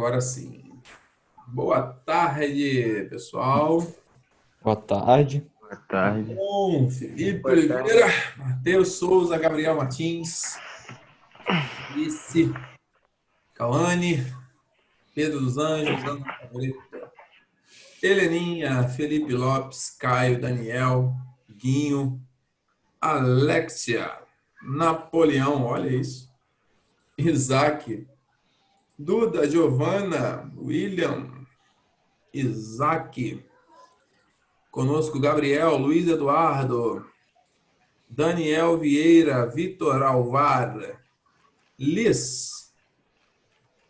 Agora sim. Boa tarde, pessoal. Boa tarde. Boa tarde. Bom, Felipe Boa Oliveira, tarde. Matheus Souza, Gabriel Martins, Alice, Cauane, Pedro dos Anjos, Ana Pauleta, Heleninha, Felipe Lopes, Caio, Daniel, Guinho, Alexia, Napoleão, olha isso, Isaac, Duda, Giovana, William, Isaac, conosco Gabriel, Luiz Eduardo, Daniel Vieira, Vitor Alvar, Liz,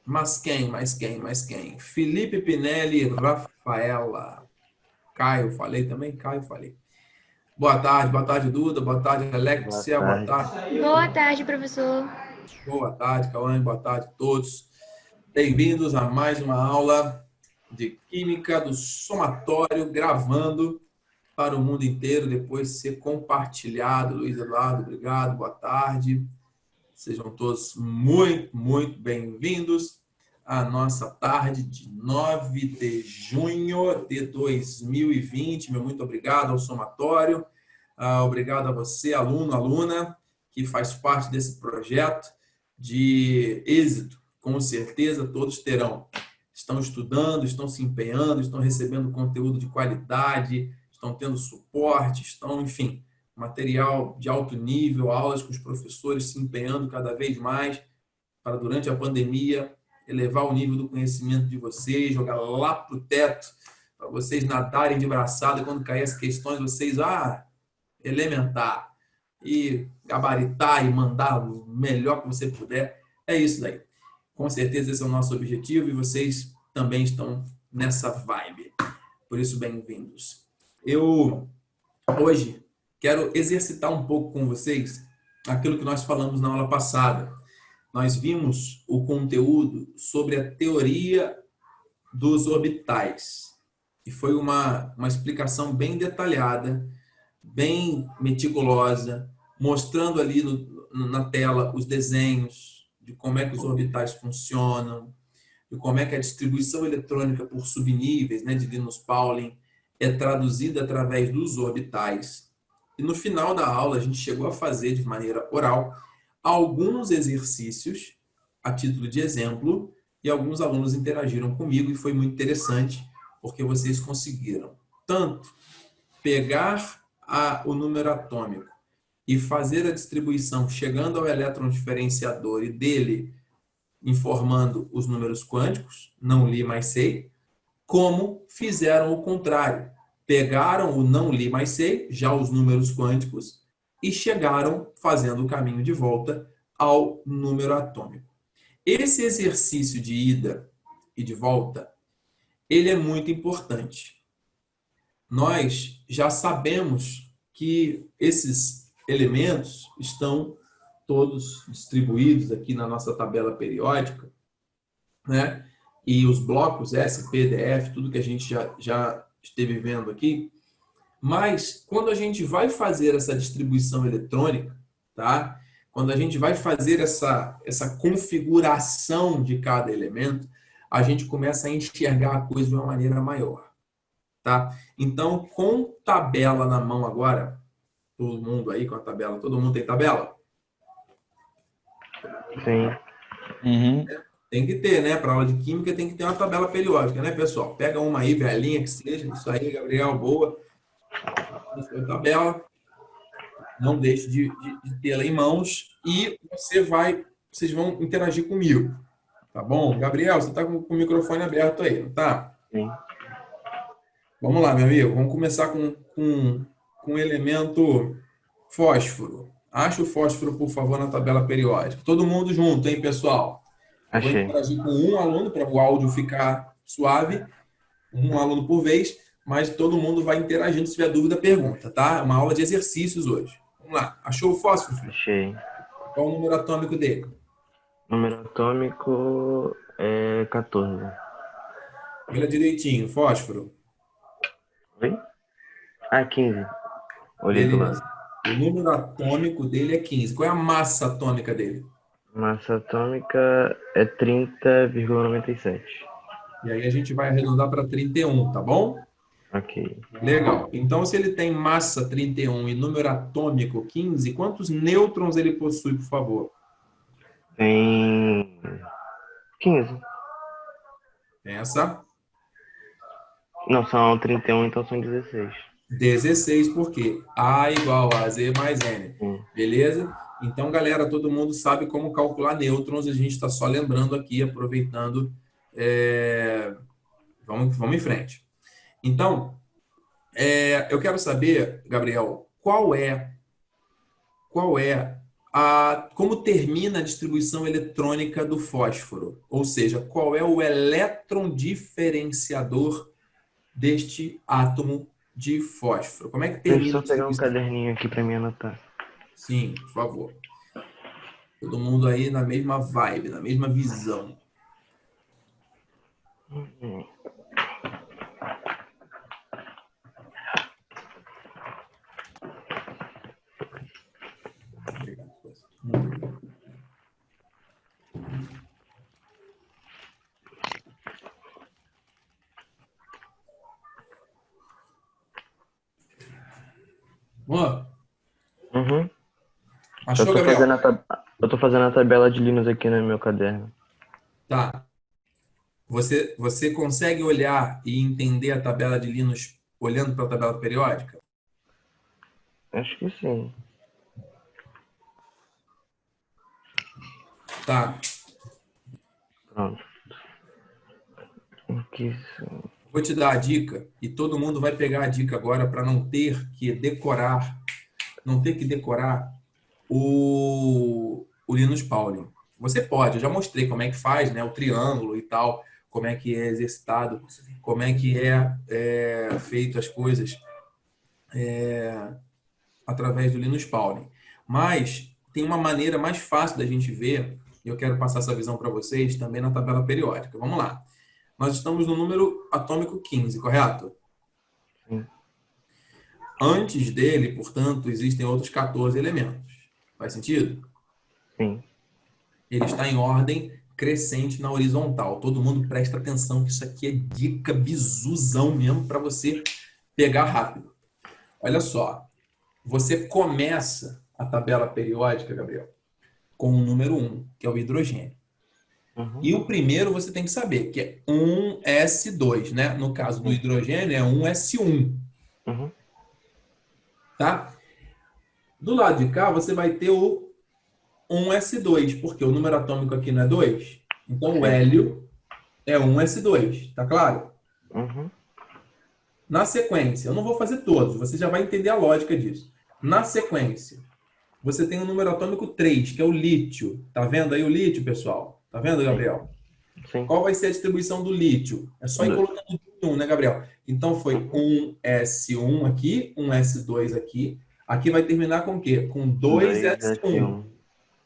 mas quem, mais quem, mais quem? Felipe Pinelli, Rafaela, Caio, falei também? Caio, falei. Boa tarde, Duda, boa tarde, Boa Alexia, boa tarde. tarde. Boa tarde, professor. Boa tarde, Cauane, boa tarde a todos. Bem-vindos a mais uma aula de Química do Somatório, gravando para o mundo inteiro, depois de ser compartilhado. Luiz Eduardo, obrigado, boa tarde. Sejam todos muito bem-vindos à nossa tarde de 9 de junho de 2020. Meu muito obrigado ao somatório, obrigado a você, aluno, aluna, que faz parte desse projeto de êxito. Com certeza todos terão. Estão estudando, estão se empenhando, estão recebendo conteúdo de qualidade, estão tendo suporte, estão, enfim, material de alto nível, aulas com os professores se empenhando cada vez mais para, durante a pandemia, elevar o nível do conhecimento de vocês, jogar lá para o teto, para vocês nadarem de braçada quando cair as questões, vocês, elementar, e gabaritar e mandar o melhor que você puder. É isso daí. Com certeza esse é o nosso objetivo e vocês também estão nessa vibe. Por isso, bem-vindos. Eu, hoje, quero exercitar um pouco com vocês aquilo que nós falamos na aula passada. Nós vimos o conteúdo sobre a teoria dos orbitais. E foi uma explicação bem detalhada, bem meticulosa, mostrando ali na tela os desenhos de como é que os orbitais funcionam, de como é que a distribuição eletrônica por subníveis, né, de Linus Pauling, é traduzida através dos orbitais. E no final da aula, a gente chegou a fazer de maneira oral alguns exercícios a título de exemplo, e alguns alunos interagiram comigo e foi muito interessante, porque vocês conseguiram tanto pegar o número atômico e fazer a distribuição chegando ao elétron diferenciador e dele informando os números quânticos, não li, mas sei, como fizeram o contrário. Pegaram o não li, mas sei, já os números quânticos, e chegaram fazendo o caminho de volta ao número atômico. Esse exercício de ida e de volta, ele é muito importante. Nós já sabemos que esses elementos estão todos distribuídos aqui na nossa tabela periódica, né? E os blocos S, P, D, F, tudo que a gente já esteve vendo aqui. Mas quando a gente vai fazer essa distribuição eletrônica, tá? Quando a gente vai fazer essa configuração de cada elemento, a gente começa a enxergar a coisa de uma maneira maior, tá? Então, com tabela na mão agora, todo mundo aí com a tabela, todo mundo tem tabela? Sim. Uhum. Tem que ter, né? Para aula de química tem que ter uma tabela periódica, né, pessoal? Pega uma aí, velhinha que seja. Isso aí, Gabriel, boa. A tabela. Não deixe de tê-la em mãos e vocês vão interagir comigo. Tá bom? Gabriel, você está com o microfone aberto aí, não tá? Sim. Vamos lá, meu amigo. Vamos começar com o elemento fósforo. Acha o fósforo, por favor, na tabela periódica. Todo mundo junto, hein, pessoal? Eu vou Achei. interagir com um aluno para o áudio ficar suave, um aluno por vez, mas todo mundo vai interagindo. Se tiver dúvida, pergunta, tá? É uma aula de exercícios hoje. Vamos lá. Achou o fósforo, filho? Achei. Qual o número atômico dele? Número atômico é 14. Olha direitinho. Fósforo. Oi? 15. Olhei do lado. Beleza. O número atômico dele é 15. Qual é a massa atômica dele? Massa atômica é 30,97. E aí a gente vai arredondar para 31, tá bom? Ok. Legal. Então, se ele tem massa 31 e número atômico 15, quantos nêutrons ele possui, por favor? Tem 15. Pensa. Não, são 31, então são 16. 16, porque A igual a Z mais N. Sim. Beleza? Então, galera, todo mundo sabe como calcular nêutrons. A gente está só lembrando aqui, aproveitando. Vamos em frente. Então, eu quero saber, Gabriel, como termina a distribuição eletrônica do fósforo? Ou seja, qual é o elétron diferenciador deste átomo de fósforo? Como é que Deixa eu termina a só pegar um distribuição? caderninho aqui pra mim anotar. Sim, por favor. Todo mundo aí na mesma vibe, na mesma visão. Ó, Uhum. achou, Gabriel? Eu tô fazendo a tabela de Linus aqui no meu caderno. Tá. Você consegue olhar e entender a tabela de Linus olhando para a tabela periódica? Acho que sim. Tá. Pronto. Aqui, Vou te dar a dica e todo mundo vai pegar a dica agora para não ter que decorar o Linus Pauling. Você pode, eu já mostrei como é que faz, né, o triângulo e tal, como é que é exercitado, como é que é feito as coisas através do Linus Pauling. Mas tem uma maneira mais fácil da gente ver, e eu quero passar essa visão para vocês também na tabela periódica. Vamos lá. Nós estamos no número atômico 15, correto? sim. Antes dele, portanto, existem outros 14 elementos. Faz sentido? Sim. Ele está em ordem crescente na horizontal. Todo mundo presta atenção que isso aqui é dica bizuzão mesmo para você pegar rápido. Olha só, você começa a tabela periódica, Gabriel, com o número 1, que é o hidrogênio. Uhum. E o primeiro você tem que saber, que é 1s2, né? No caso do hidrogênio é 1s1, Uhum. tá? Do lado de cá você vai ter o 1s2, porque o número atômico aqui não é 2. Então o Sim. hélio é 1s2, tá claro? Uhum. Na sequência, eu não vou fazer todos, você já vai entender a lógica disso. Na sequência, você tem o número atômico 3, que é o lítio. Tá vendo aí o lítio, pessoal? Tá vendo, Sim. Gabriel? Sim. Qual vai ser a distribuição do lítio? É só ir Dois. colocando 1, né, Gabriel? Então foi Uhum. 1s1 aqui, 1s2 aqui. Aqui vai terminar com o quê? Com 2s1. 2S1.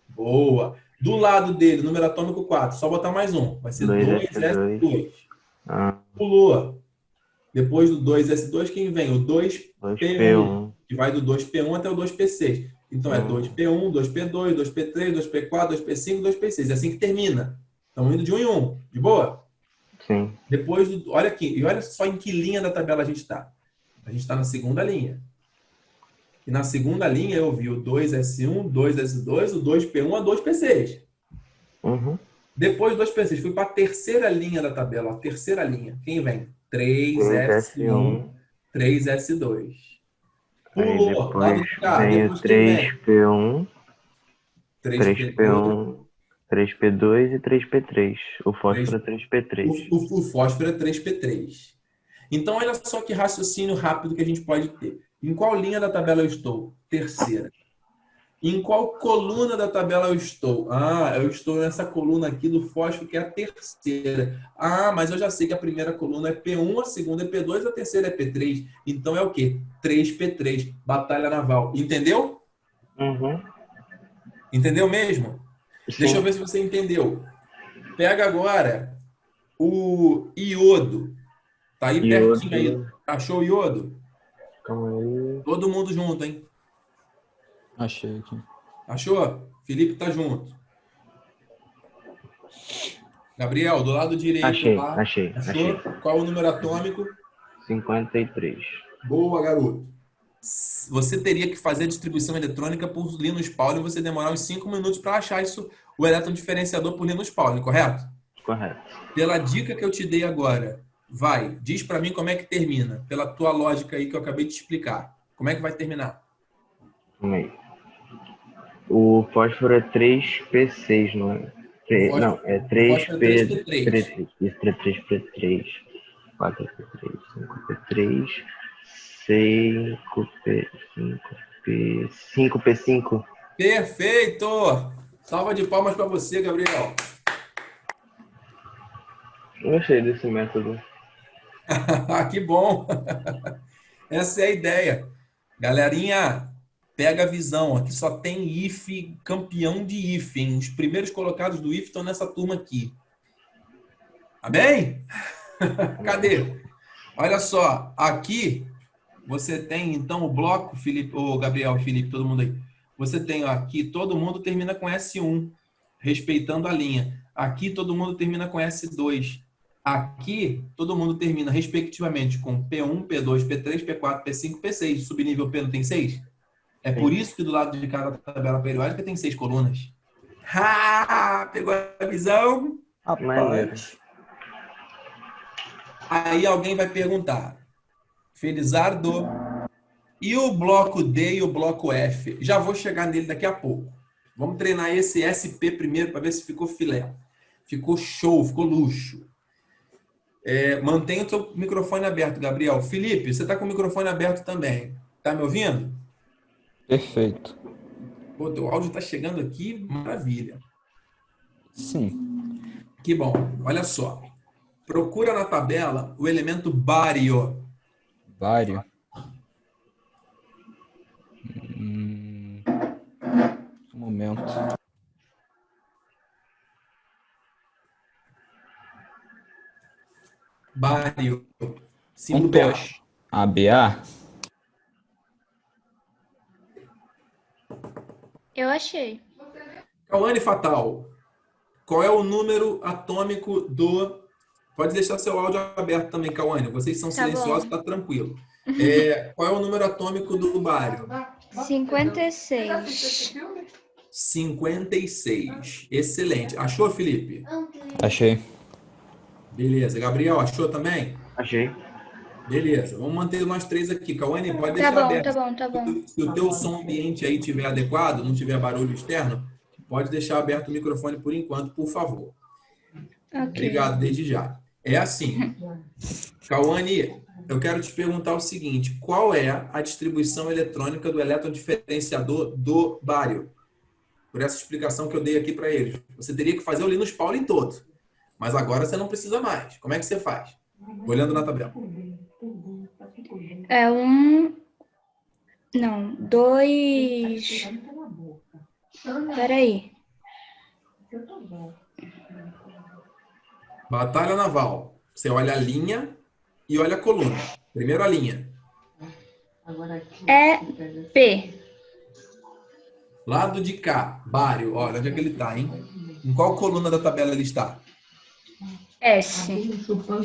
Boa. Do lado dele, número atômico 4, só botar mais um. Vai ser 2S2. 2s2. Ah, Pulou. Depois do 2s2, quem vem? O 2p1, 2P1. que vai do 2p1 até o 2p6. Então é 2p1, 2p2, 2p3, 2p4, 2p5, 2p6. É assim que termina. Estamos indo de um em um. De boa? Sim. Depois do. Olha aqui. E olha só em que linha da tabela a gente está. A gente está na segunda linha. E na segunda linha eu vi o 2s1, 2s2, o 2p1 a 2p6. Uhum. Depois do 2p6, fui para a terceira linha da tabela. A terceira linha. Quem vem? 3s1, 2S1. 3s2. Aí Pulou, lado depois de cá. vem o Depois quem vem? 3P1, 3p2. 3P1, 3P2 e 3P3. O 3, fósforo é 3P3. o fósforo é 3p3. Então, olha só que raciocínio rápido que a gente pode ter. Em qual linha da tabela eu estou? Terceira. Em qual coluna da tabela eu estou? Ah, eu estou nessa coluna aqui do fósforo, que é a terceira. Ah, mas eu já sei que a primeira coluna é P1, a segunda é P2, a terceira é P3. Então é o quê? 3P3, batalha naval. Entendeu? Uhum. Entendeu mesmo? Deixa eu Sim. ver se você entendeu. Pega agora o iodo. Tá aí E pertinho aí. outro. Achou o iodo? Calma aí. Todo mundo junto, hein? Achei aqui. Achou? Felipe tá junto. Gabriel, do lado direito Achei, lá. achei. Achou? Qual é o número atômico? 53. Boa, garoto. Você teria que fazer a distribuição eletrônica por Linus Pauling e você demorar uns 5 minutos para achar isso, o elétron diferenciador por Linus Pauling, correto? Correto. Pela dica que eu te dei agora, diz para mim como é que termina, pela tua lógica aí que eu acabei de explicar. Como é que vai terminar? Calma aí. O fósforo é 3P6, não é? Não, é O fósforo é 3P3. 3P3. Isso, 3P3. 4P3, 5P3, 5P5, Perfeito! Salva de palmas para você, Gabriel. Gostei desse método. Que bom! Essa é a ideia. Galerinha, pega a visão. Aqui só tem IF, campeão de IF, hein? Os primeiros colocados do IF estão nessa turma aqui. Amém? Cadê? Olha só, aqui você tem então o bloco, Felipe, o Gabriel, Felipe, todo mundo aí. Você tem aqui, todo mundo termina com S1, respeitando a linha. Aqui todo mundo termina com S2. Aqui todo mundo termina respectivamente com P1, P2, P3, P4, P5, P6. Subnível P não tem 6? É por isso que do lado de cada tabela periódica tem 6 colunas. Pegou a visão? Rapaz. Aí alguém vai perguntar, Felizardo, e o bloco D e o bloco F? Já vou chegar nele daqui a pouco. Vamos treinar esse SP primeiro para ver se ficou filé. Ficou show, ficou luxo. Mantenha o seu microfone aberto, Gabriel. Felipe, você está com o microfone aberto também. Tá me ouvindo? Perfeito. Pô, teu áudio está chegando aqui, maravilha. Sim. Que bom. Olha só. Procura na tabela o elemento bário. Bário. Um momento. Bário. Símbolo BA. ABA? Eu achei. Cauane Fatal. Qual é o número atômico do... Pode deixar seu áudio aberto também, Cauane. Vocês são silenciosos, tá tranquilo. Qual é o número atômico do bário? 56. 56. Excelente. Achou, Felipe? Achei. Beleza. Gabriel, achou também? Achei. Beleza. Vamos manter nós três aqui. Cauane, pode Tá deixar bom, aberto. tá bom. Se o teu som ambiente aí estiver adequado, não tiver barulho externo, pode deixar aberto o microfone por enquanto, por favor. Ok. Obrigado, desde já. É assim. Cauane, eu quero te perguntar o seguinte. Qual é a distribuição eletrônica do elétron diferenciador do bário? Por essa explicação que eu dei aqui para eles. Você teria que fazer o Linus Pauling todo. Mas agora você não precisa mais. Como é que você faz? Olhando na tabela. É um... Não, 2... Peraí. Batalha naval. Você olha a linha e olha a coluna. Primeiro a linha. É P. Lado de cá, bário. Olha onde é que ele está, hein? Em qual coluna da tabela ele está? S.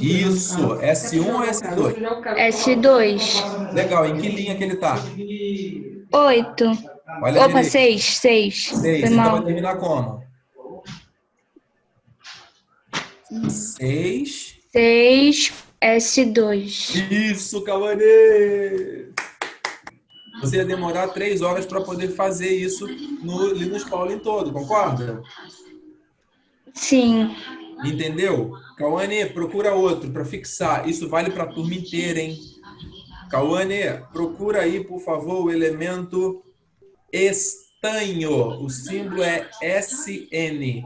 Isso. S1 ou S2? S2. Legal. Em que linha que ele está? 8. Olha Opa, direito. 6. 6. Foi Então vai mal. terminar como? 6. 6, S2. Isso, Cauane! Você ia demorar 3 horas para poder fazer isso no Linus Pauling todo, concorda? Sim. Entendeu? Cauane, procura outro para fixar. Isso vale para a turma inteira, hein? Cauane, procura aí, por favor, o elemento estanho. O símbolo é SN.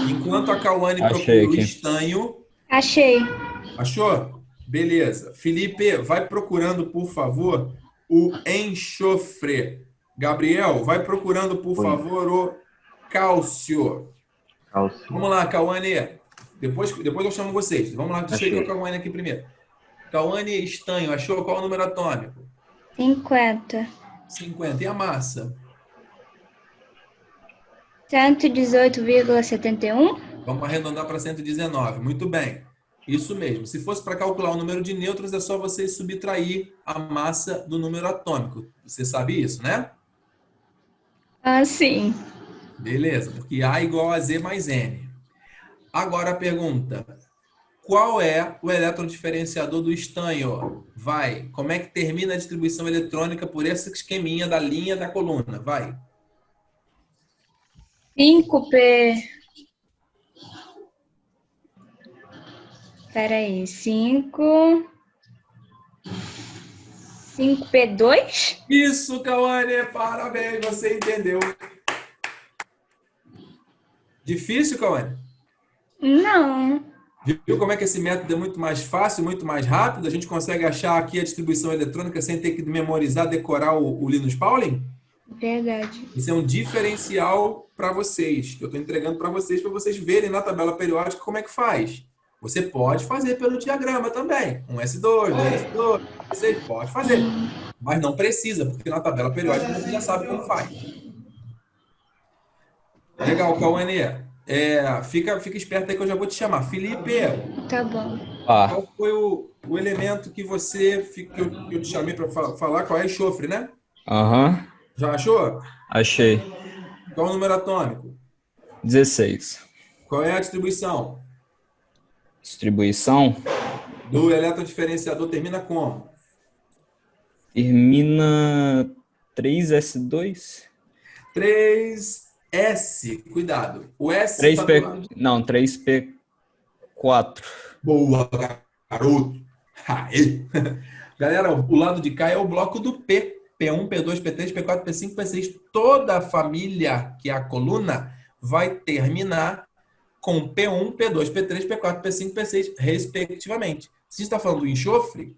Enquanto a Cauane Achei procura o aqui. estanho... Achei. Achou? Beleza. Felipe, vai procurando, por favor, o enxofre. Gabriel, vai procurando, por favor, o cálcio. Vamos lá, Cauane. Depois eu chamo vocês. Vamos lá, deixa eu ir com a Cauane aqui primeiro. Cauane, estanho, achou qual é o número atômico? 50. 50. E a massa? 118,71. Vamos arredondar para 119. Muito bem. Isso mesmo. Se fosse para calcular o número de nêutrons, é só você subtrair a massa do número atômico. Você sabe isso, né? Ah, sim. Beleza, porque A igual a Z mais N. Agora a pergunta. Qual é o elétron diferenciador do estanho? Vai. Como é que termina a distribuição eletrônica por esse esqueminha da linha da coluna? Vai. 5P. Peraí. 5P2? Isso, Cauane, parabéns, você entendeu. Difícil, Cauane? Não. Viu como é que esse método é muito mais fácil, muito mais rápido? A gente consegue achar aqui a distribuição eletrônica sem ter que memorizar, decorar o Linus Pauling? Verdade. Isso é um diferencial para vocês, que eu estou entregando para vocês verem na tabela periódica como é que faz. Você pode fazer pelo diagrama também. Um S2, um S2, você pode fazer. Mas não precisa, porque na tabela periódica você já sabe como faz. Legal, Cauane. Fica esperto aí que eu já vou te chamar. Felipe, Tá bom. qual foi o elemento que eu te chamei para falar? Qual é? Enxofre, né? Aham. Já achou? Achei. Qual é o número atômico? 16. Qual é a distribuição? Distribuição Do elétron diferenciador termina como? termina 3S2? 3S. Cuidado. O S está do 3P. lado. Não, 3P4. Boa, garoto. Aê. Galera, o lado de cá é o bloco do P. P1, P2, P3, P4, P5, P6. Toda a família, que é a coluna, vai terminar com P1, P2, P3, P4, P5, P6, respectivamente. Se está falando do enxofre,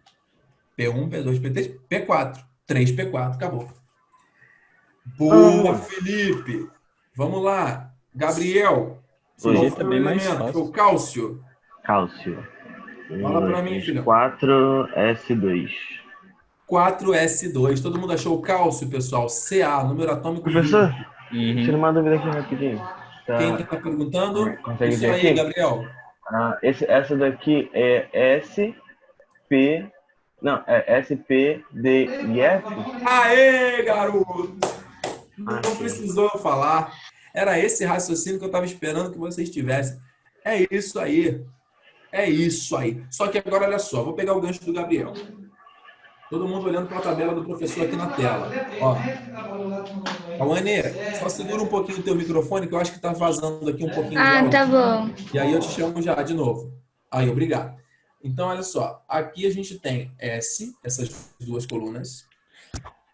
P1, P2, P3, P4. 3, P4, acabou. Boa, Felipe. Vamos lá. Gabriel. Hoje Qual tá foi bem o mais elemento? fácil. Foi o cálcio. Cálcio. Fala pra mim, filho. 4S2. 4S2. Todo mundo achou o cálcio, pessoal? Ca, número atômico. Professor, Uhum. tira uma dúvida aqui rapidinho. Quem está perguntando? Consegue Isso ver aí, aqui? Gabriel. Essa daqui é SP. Não, é SP, D e F? Aê, garoto! Não Achei. precisou falar. Era esse raciocínio que eu estava esperando que vocês tivessem. É isso aí. É isso aí. Só que agora, olha só, vou pegar o gancho do Gabriel. Todo mundo olhando para a tabela do professor aqui na tela. Ó. Cauane, só segura um pouquinho o teu microfone, que eu acho que está vazando aqui um pouquinho de Ah, áudio. tá bom. E aí eu te chamo já de novo. Aí, obrigado. Então, olha só. Aqui a gente tem S, essas duas colunas.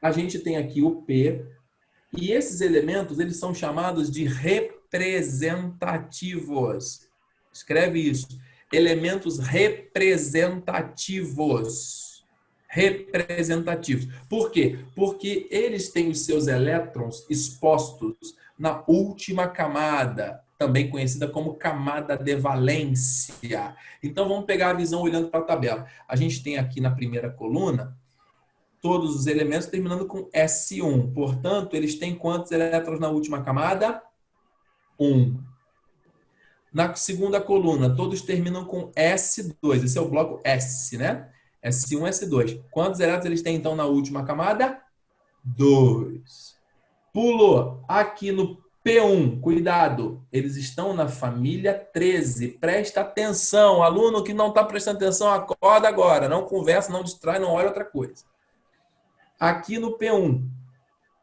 A gente tem aqui o P. E esses elementos, eles são chamados de representativos. Escreve isso. Elementos representativos. Representativos. Por quê? Porque eles têm os seus elétrons expostos na última camada, também conhecida como camada de valência. Então, vamos pegar a visão olhando para a tabela. A gente tem aqui na primeira coluna todos os elementos terminando com S1. Portanto, eles têm quantos elétrons na última camada? 1. Na segunda coluna, todos terminam com S2. Esse é o bloco S, né? S1, S2. Quantos elétrons eles têm, então, na última camada? 2. Pulou aqui no P1. Cuidado, eles estão na família 13. Presta atenção. Aluno que não está prestando atenção, acorda agora. Não conversa, não distrai, não olha outra coisa. Aqui no P1,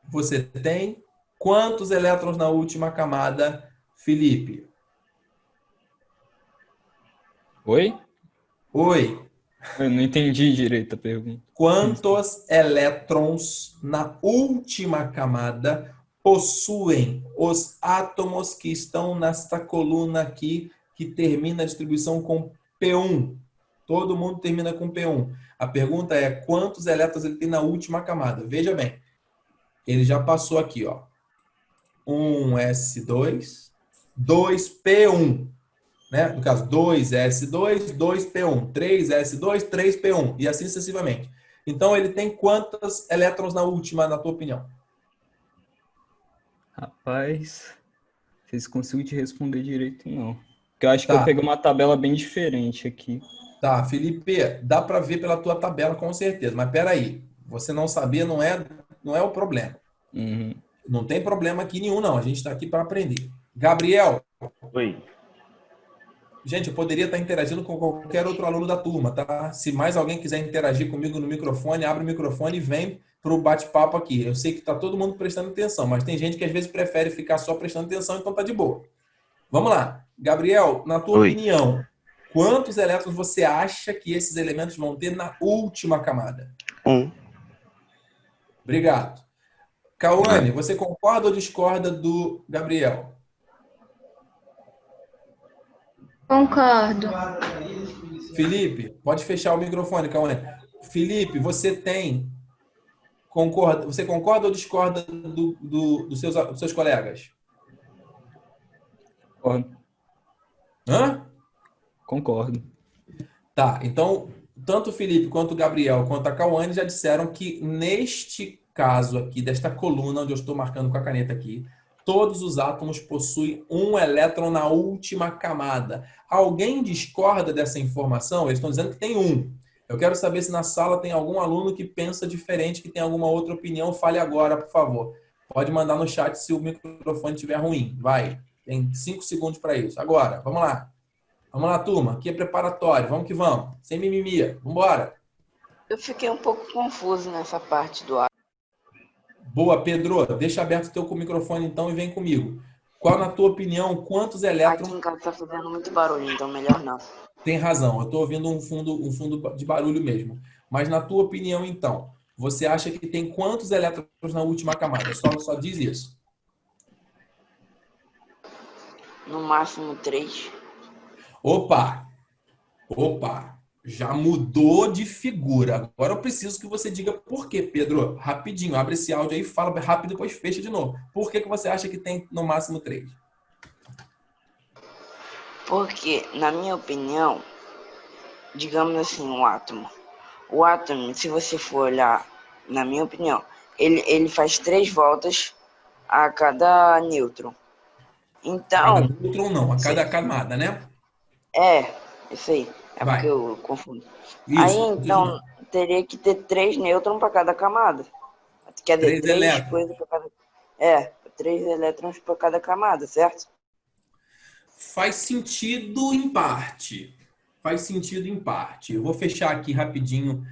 você tem quantos elétrons na última camada, Felipe? Oi? Oi. Eu não entendi direito a pergunta. Quantos elétrons na última camada possuem os átomos que estão nesta coluna aqui, que termina a distribuição com P1? Todo mundo termina com P1. A pergunta é quantos elétrons ele tem na última camada. Veja bem, ele já passou aqui, ó. 1s2, 2p1. Né? No caso, 2s2, 2p1, 3s2, 3p1 e assim sucessivamente. Então, ele tem quantos elétrons na última, na tua opinião? Rapaz, sei se consigo te responder direito, não. Porque eu acho que Tá. eu peguei uma tabela bem diferente aqui. Tá, Felipe, dá para ver pela tua tabela com certeza, mas peraí, você não saber não é o problema. Uhum. Não tem problema aqui nenhum, não. A gente está aqui para aprender. Gabriel, Oi. gente, eu poderia estar interagindo com qualquer outro aluno da turma, tá? Se mais alguém quiser interagir comigo no microfone, abre o microfone e vem para o bate-papo aqui. Eu sei que está todo mundo prestando atenção, mas tem gente que às vezes prefere ficar só prestando atenção, então tá de boa. Vamos lá. Gabriel, na tua Oi. opinião, quantos elétrons você acha que esses elementos vão ter na última camada? 1. Obrigado. Cauane, você concorda ou discorda do Gabriel? Concordo. Felipe, pode fechar o microfone, Cauane. Felipe, você concorda ou discorda dos seus colegas? Concordo. Hã? Concordo. Tá, então, tanto o Felipe quanto o Gabriel quanto a Cauane já disseram que neste caso aqui, desta coluna onde eu estou marcando com a caneta aqui, todos os átomos possuem um elétron na última camada. Alguém discorda dessa informação? Eles estão dizendo que tem um. Eu quero saber se na sala tem algum aluno que pensa diferente, que tem alguma outra opinião. Fale agora, por favor. Pode mandar no chat se o microfone estiver ruim. Vai. Tem 5 segundos para isso. Agora, vamos lá. Vamos lá, turma. Aqui é preparatório. Vamos que vamos. Sem mimimi. Vamos embora. Eu fiquei um pouco confuso nessa parte do átomo. Boa, Pedro. Deixa aberto o teu microfone então e vem comigo. Qual, na tua opinião, quantos Aqui elétrons... em casa tá fazendo muito barulho, então melhor não. Tem razão. Eu estou ouvindo um fundo de barulho mesmo. Mas na tua opinião, então, você acha que tem quantos elétrons na última camada? Só diz isso. No máximo 3. Opa! Já mudou de figura. Agora eu preciso que você diga por quê, Pedro. Rapidinho, abre esse áudio aí, fala rápido, depois fecha de novo. Por que você acha que tem no máximo 3? Porque, na minha opinião, digamos assim, o átomo. O átomo, se você for olhar, na minha opinião, ele faz 3 voltas a cada nêutron. Cada Então, nêutron não, a cada camada, né? isso aí. É Vai. porque eu confundo. Isso, Aí, continua. então, teria que ter 3 nêutrons para cada camada. Quer dizer, 3 3 elétrons. coisas para cada... 3 elétrons para cada camada, certo? Faz sentido em parte. Faz sentido em parte. Eu vou fechar aqui rapidinho.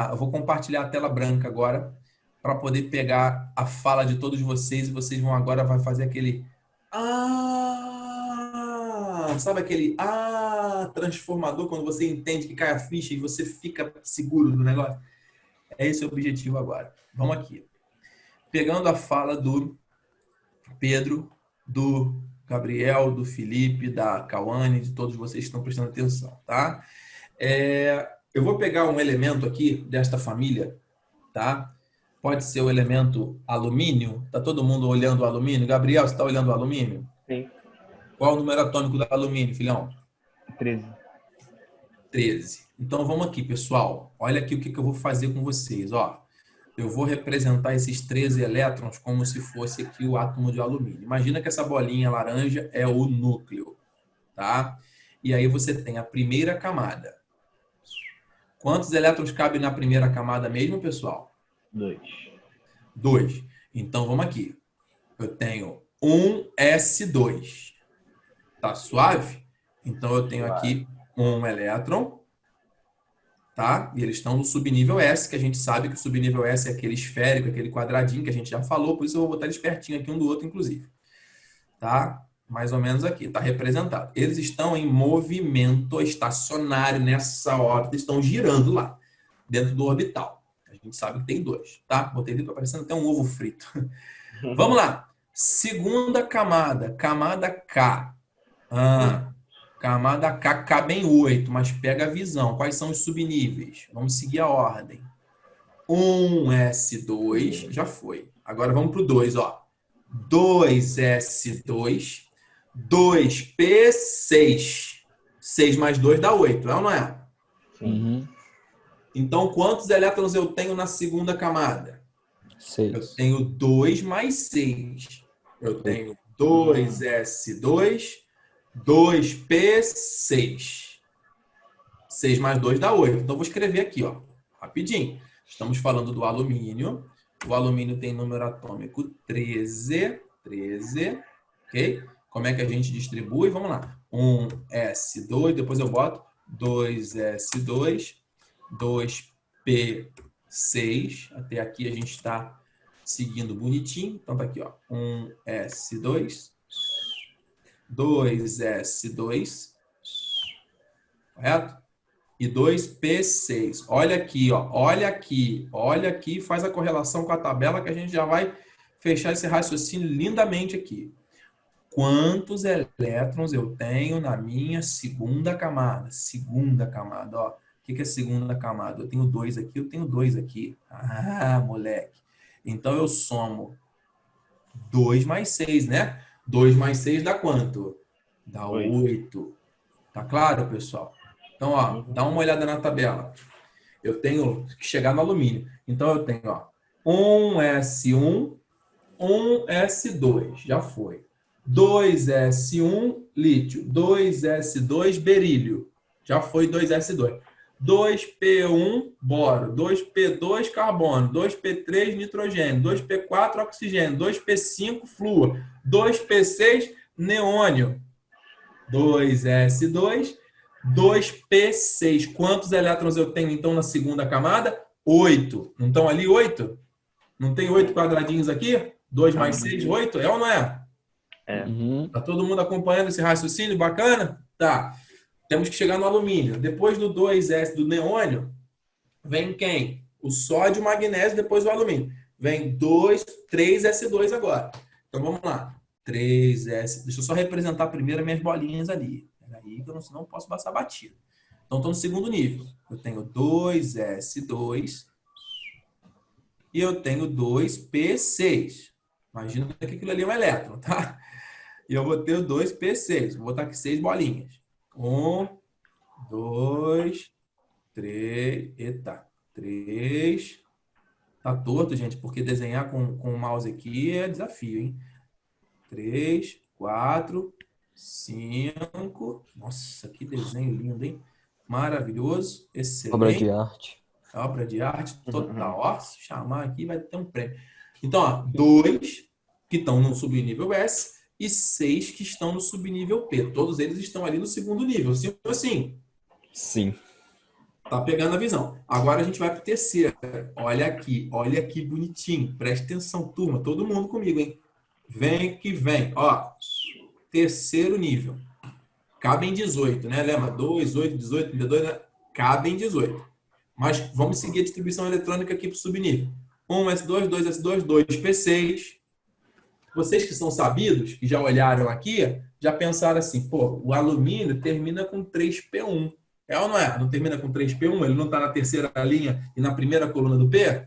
Eu vou compartilhar a tela branca agora para poder pegar a fala de todos vocês e vocês vão agora vai fazer aquele sabe aquele transformador quando você entende que cai a ficha e você fica seguro do negócio? É esse o objetivo agora. Vamos aqui. Pegando a fala do Pedro, do Gabriel, do Felipe, da Cauane, de todos vocês que estão prestando atenção, tá? Eu vou pegar um elemento aqui desta família, tá? Pode ser o elemento alumínio. Tá todo mundo olhando o alumínio? Gabriel, você está olhando o alumínio? Sim. Qual o número atômico do alumínio, filhão? 13. 13. Então vamos aqui, pessoal. Olha aqui o que eu vou fazer com vocês, ó. Eu vou representar esses 13 elétrons como se fosse aqui o átomo de alumínio. Imagina que essa bolinha laranja é o núcleo, tá? E aí você tem a primeira camada. Quantos elétrons cabem na primeira camada mesmo, pessoal? 2. 2. Então vamos aqui. Eu tenho um S2. Tá suave? Então eu tenho aqui um elétron. Tá? E eles estão no subnível S, que a gente sabe que o subnível S é aquele esférico, aquele quadradinho que a gente já falou, por isso eu vou botar eles pertinho aqui um do outro, inclusive. Tá? Mais ou menos aqui, tá representado. Eles estão em movimento estacionário nessa órbita, estão girando lá, dentro do orbital. A gente sabe que tem 2, tá? Botei ali, tá parecendo até um ovo frito. Vamos lá. Segunda camada, camada K. Camada K cabem 8, mas pega a visão. Quais são os subníveis? Vamos seguir a ordem. 1S2, já foi. Agora vamos para o 2, ó. 2S2, 2P6. 6 mais 2 dá 8, é ou não é? Uhum. Então, quantos elétrons eu tenho na segunda camada? 6. Eu tenho 2 mais 6. Eu tenho 2s2, 2p6. 6 mais 2 dá 8. Então, vou escrever aqui, ó, rapidinho. Estamos falando do alumínio. O alumínio tem número atômico 13, ok? Como é que a gente distribui? Vamos lá. 1s2, depois eu boto 2s2, 2p6. Até aqui a gente está seguindo bonitinho. Então, tá aqui, ó. 1s2, 2s2, correto? E 2p6. Olha aqui, ó. Olha aqui, faz a correlação com a tabela que a gente já vai fechar esse raciocínio lindamente aqui. Quantos elétrons eu tenho na minha segunda camada? Segunda camada, ó. O que é segunda camada? Eu tenho 2 aqui, eu tenho 2 aqui. Ah, moleque. Então eu somo 2 mais 6, né? 2 mais 6 dá quanto? Dá 8. Tá claro, pessoal? Então, ó, dá uma olhada na tabela. Eu tenho que chegar no alumínio. Então, eu tenho, ó, 1s1, 1s2. Já foi. 2s1, lítio. 2s2, berílio. Já foi 2s2. 2p1, boro. 2p2, carbono. 2p3, nitrogênio. 2p4, oxigênio. 2p5, flúor. 2p6, neônio. 2s2, 2p6. Quantos elétrons eu tenho, então, na segunda camada? 8. Não estão ali 8? Não tem 8 quadradinhos aqui? 2 mais 6, 8? É ou não é? É. Tá todo mundo acompanhando esse raciocínio? Bacana? Tá. Temos que chegar no alumínio. Depois do 2s do neônio, vem quem? O sódio, o magnésio, depois o alumínio. Vem 3s2 agora. Então, vamos lá. 3s. Deixa eu só representar primeiro as minhas bolinhas ali. Aí, que eu senão eu posso passar batido. Então, estou no segundo nível. Eu tenho 2s2 e eu tenho 2p6. Imagina que aquilo ali é um elétron, tá? E eu vou ter o 2p6. Vou botar aqui 6 bolinhas. 1, 2, 3. Eita, 3. Tá torto, gente, porque desenhar com o mouse aqui é desafio, hein? 3, 4, 5. Nossa, que desenho lindo, hein? Maravilhoso, excelente. Obra de arte. Obra de arte total. Ó, se chamar aqui vai ter um prêmio. Então, ó, 2 que estão no subnível S e 6 que estão no subnível P. Todos eles estão ali no segundo nível. Sim ou sim? Sim. Tá pegando a visão. Agora a gente vai para o terceiro. Olha aqui bonitinho. Presta atenção, turma. Todo mundo comigo, hein? Vem que vem. Ó, terceiro nível. Cabem 18, né? Lembra? 2, 8, 18, 32, né? Cabem 18. Mas vamos seguir a distribuição eletrônica aqui para o subnível. 1s2, 2s2, 2p6. Vocês que são sabidos, que já olharam aqui, já pensaram assim, pô, o alumínio termina com 3p1. É ou não é? Não termina com 3p1? Ele não está na terceira linha e na primeira coluna do P?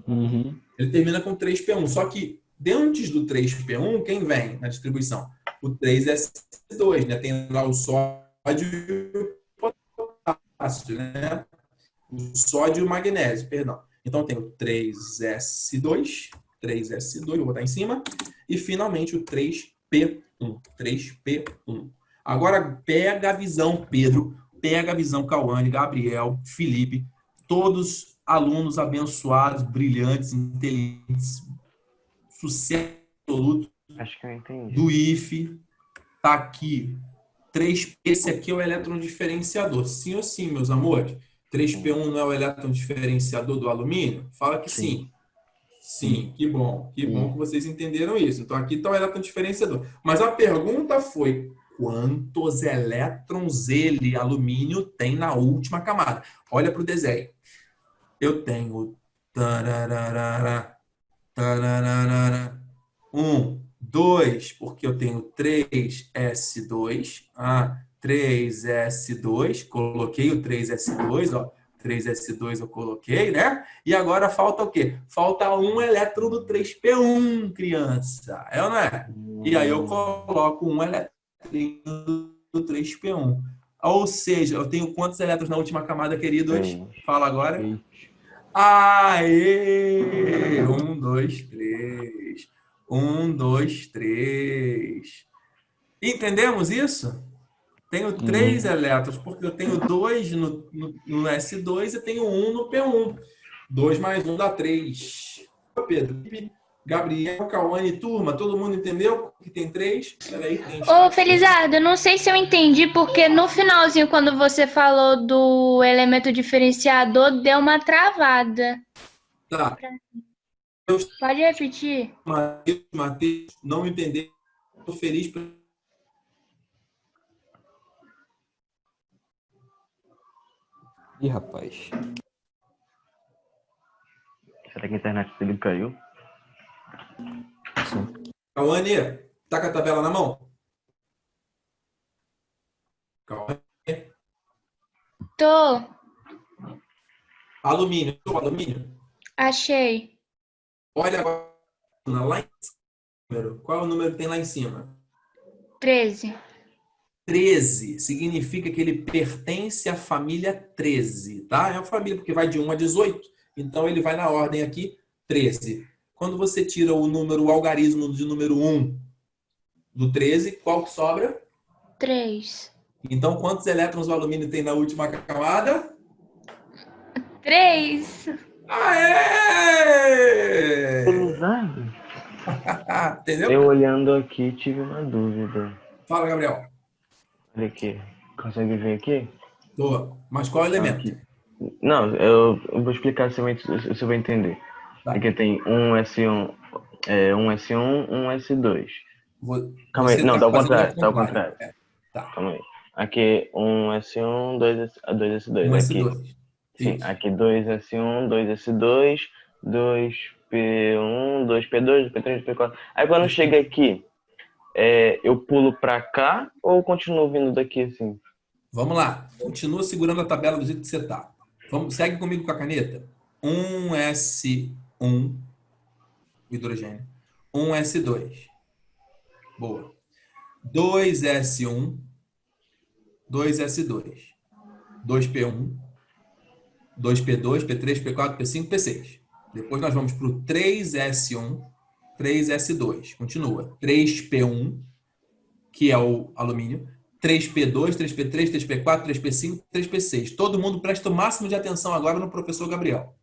Uhum. Ele termina com 3p1. Só que antes do 3p1, quem vem na distribuição? O 3s2, né? Tem lá o sódio e o potássio, né? O sódio e o magnésio, perdão. Então, eu tenho 3s2, vou botar em cima, e finalmente o 3p1. Agora, pega a visão, Pedro, pega a visão, Cauane, Gabriel, Felipe, todos alunos abençoados, brilhantes, inteligentes, sucesso absoluto. Acho que eu entendi. Do IFE, tá aqui. 3P, esse aqui é o elétron diferenciador. Sim ou sim, meus amores? 3P1 não é o elétron diferenciador do alumínio? Fala que sim. Sim, que bom. Que bom que vocês entenderam isso. Então, aqui está o elétron diferenciador. Mas a pergunta foi, quantos elétrons ele, alumínio, tem na última camada? Olha para o desenho. Eu tenho 1, 2, porque eu tenho 3s2. 3s2, coloquei o 3s2, ó. 3s2 eu coloquei, né? E agora falta o quê? Falta um elétron do 3p1, criança. É ou não é? E aí eu coloco um elétron do 3p1. Ou seja, eu tenho quantos elétrons na última camada, queridos? Fala agora. Aê! 1, 2, 3. Um, dois, três. Entendemos isso? Tenho 3 elétrons, porque eu tenho 2 no S2 e tenho 1 no P1. 2 mais 1 dá 3. Pedro, Gabriel, Cauane, turma, todo mundo entendeu que tem 3? Peraí, tem Ô, Felizardo, eu não sei se eu entendi, porque no finalzinho, quando você falou do elemento diferenciador, deu uma travada. Tá. Pode repetir? Matheus, não entendeu. Estou feliz por... Ih, rapaz. Será que a internet dele caiu? Sim. Cauane, tá com a tabela na mão? Cauane. Tô. Alumínio. Alumínio. Achei. Olha agora lá em cima. Qual é o número que tem lá em cima? 13. 13 significa que ele pertence à família 13, tá? É uma família porque vai de 1 a 18. Então ele vai na ordem aqui, 13. Quando você tira o número, o algarismo de número 1 do 13, qual que sobra? 3. Então quantos elétrons o alumínio tem na última camada? 3. Aê! Felizardo? Entendeu? Eu olhando aqui tive uma dúvida. Fala, Gabriel. Olha aqui. Consegue ver aqui? Tô. Mas qual é o elemento? Aqui. Não, eu vou explicar se eu vou entender. Tá. Aqui tem um S1, um S1, um S2. Calma aí, Você não, tá tá ao fazendo contrário, tá ao contrário. É. Tá. Calma aí. Aqui um S1, dois S2. Um Aqui, S2. sim, Isso. aqui 2S1, 2S2, 2P1, 2P2, 2P3, 2P4. Aí quando chega aqui, eu pulo pra cá ou continuo vindo daqui assim? Vamos lá. Continua segurando a tabela do jeito que você está. Segue comigo com a caneta. 1S1, hidrogênio. 1S2. Boa. 2S1, 2S2. 2P1, 2P2, P3, P4, P5, P6. Depois nós vamos para o 3S1, 3S2. Continua. 3P1, que é o alumínio. 3P2, 3P3, 3P4, 3P5, 3P6. Todo mundo presta o máximo de atenção agora no professor Gabriel.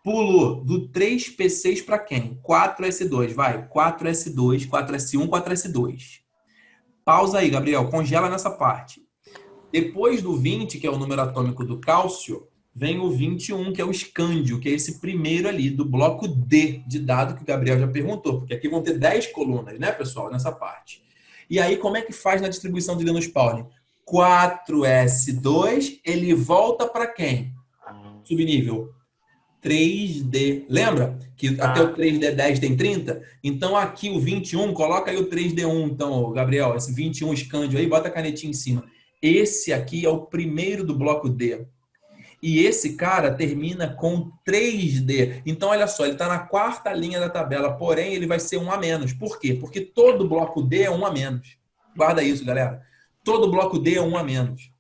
Pulo do 3P6 para quem? 4S2, vai. 4S2, 4S1, 4S2. Pausa aí, Gabriel. Congela nessa parte. Depois do 20, que é o número atômico do cálcio, vem o 21, que é o escândio, que é esse primeiro ali, do bloco D de dado que o Gabriel já perguntou. Porque aqui vão ter 10 colunas, né, pessoal, nessa parte. E aí, como é que faz na distribuição de Linus Pauling? 4S2, ele volta para quem? Subnível 3D. Lembra que até o 3D10 tem 30? Então, aqui o 21, coloca aí o 3D1, então, Gabriel, esse 21 escândio aí, bota a canetinha em cima. Esse aqui é o primeiro do bloco D. E esse cara termina com 3D. Então, olha só, ele está na quarta linha da tabela, porém, ele vai ser 1 a menos. Por quê? Porque todo bloco D é 1 a menos. Guarda isso, galera. Todo bloco D é 1 a menos.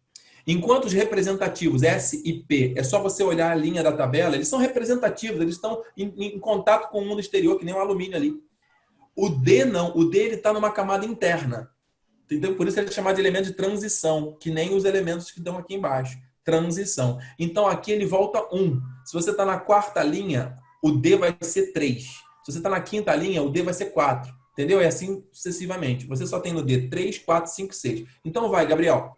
Enquanto os representativos S e P, é só você olhar a linha da tabela, eles são representativos, eles estão em contato com o mundo exterior, que nem o alumínio ali. O D não, o D ele está numa camada interna. Então, por isso ele é chamado de elemento de transição, que nem os elementos que estão aqui embaixo. Transição. Então, aqui ele volta 1. Se você está na quarta linha, o D vai ser 3. Se você está na quinta linha, o D vai ser 4. Entendeu? É assim sucessivamente. Você só tem no D 3, 4, 5, 6. Então, vai, Gabriel.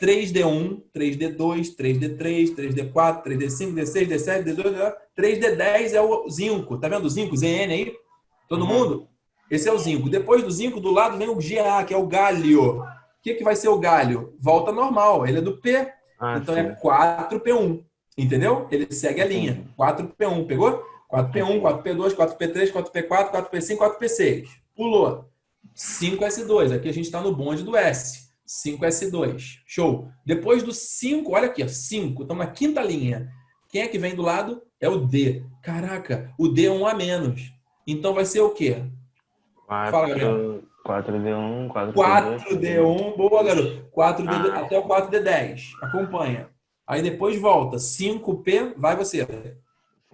3D1, 3D2, 3D3, 3D4, 3D5, D6, D7, D2, 3D10 é o zinco. Tá vendo o zinco? ZN aí? Todo mundo? Esse é o zinco. Depois do zinco, do lado vem o Ga, que é o gálio. O que vai ser o gálio? Volta normal. Ele é do P. Então, sim, é 4P1. Entendeu? Ele segue a linha. 4P1. Pegou? 4P1, 4P2, 4P3, 4P4, 4P5, 4P6. Pulou. 5S2. Aqui a gente está no bonde do S. 5S2. Show. Depois do 5, olha aqui, 5. Estamos na quinta linha. Quem é que vem do lado? É o D. Caraca, o D é 1 a menos. Então vai ser o quê? Fala, Gabriel. 4D1, 4D2. 4D1, boa, garoto. 4D2, até o 4D10. Acompanha. Aí depois volta. 5P, vai você.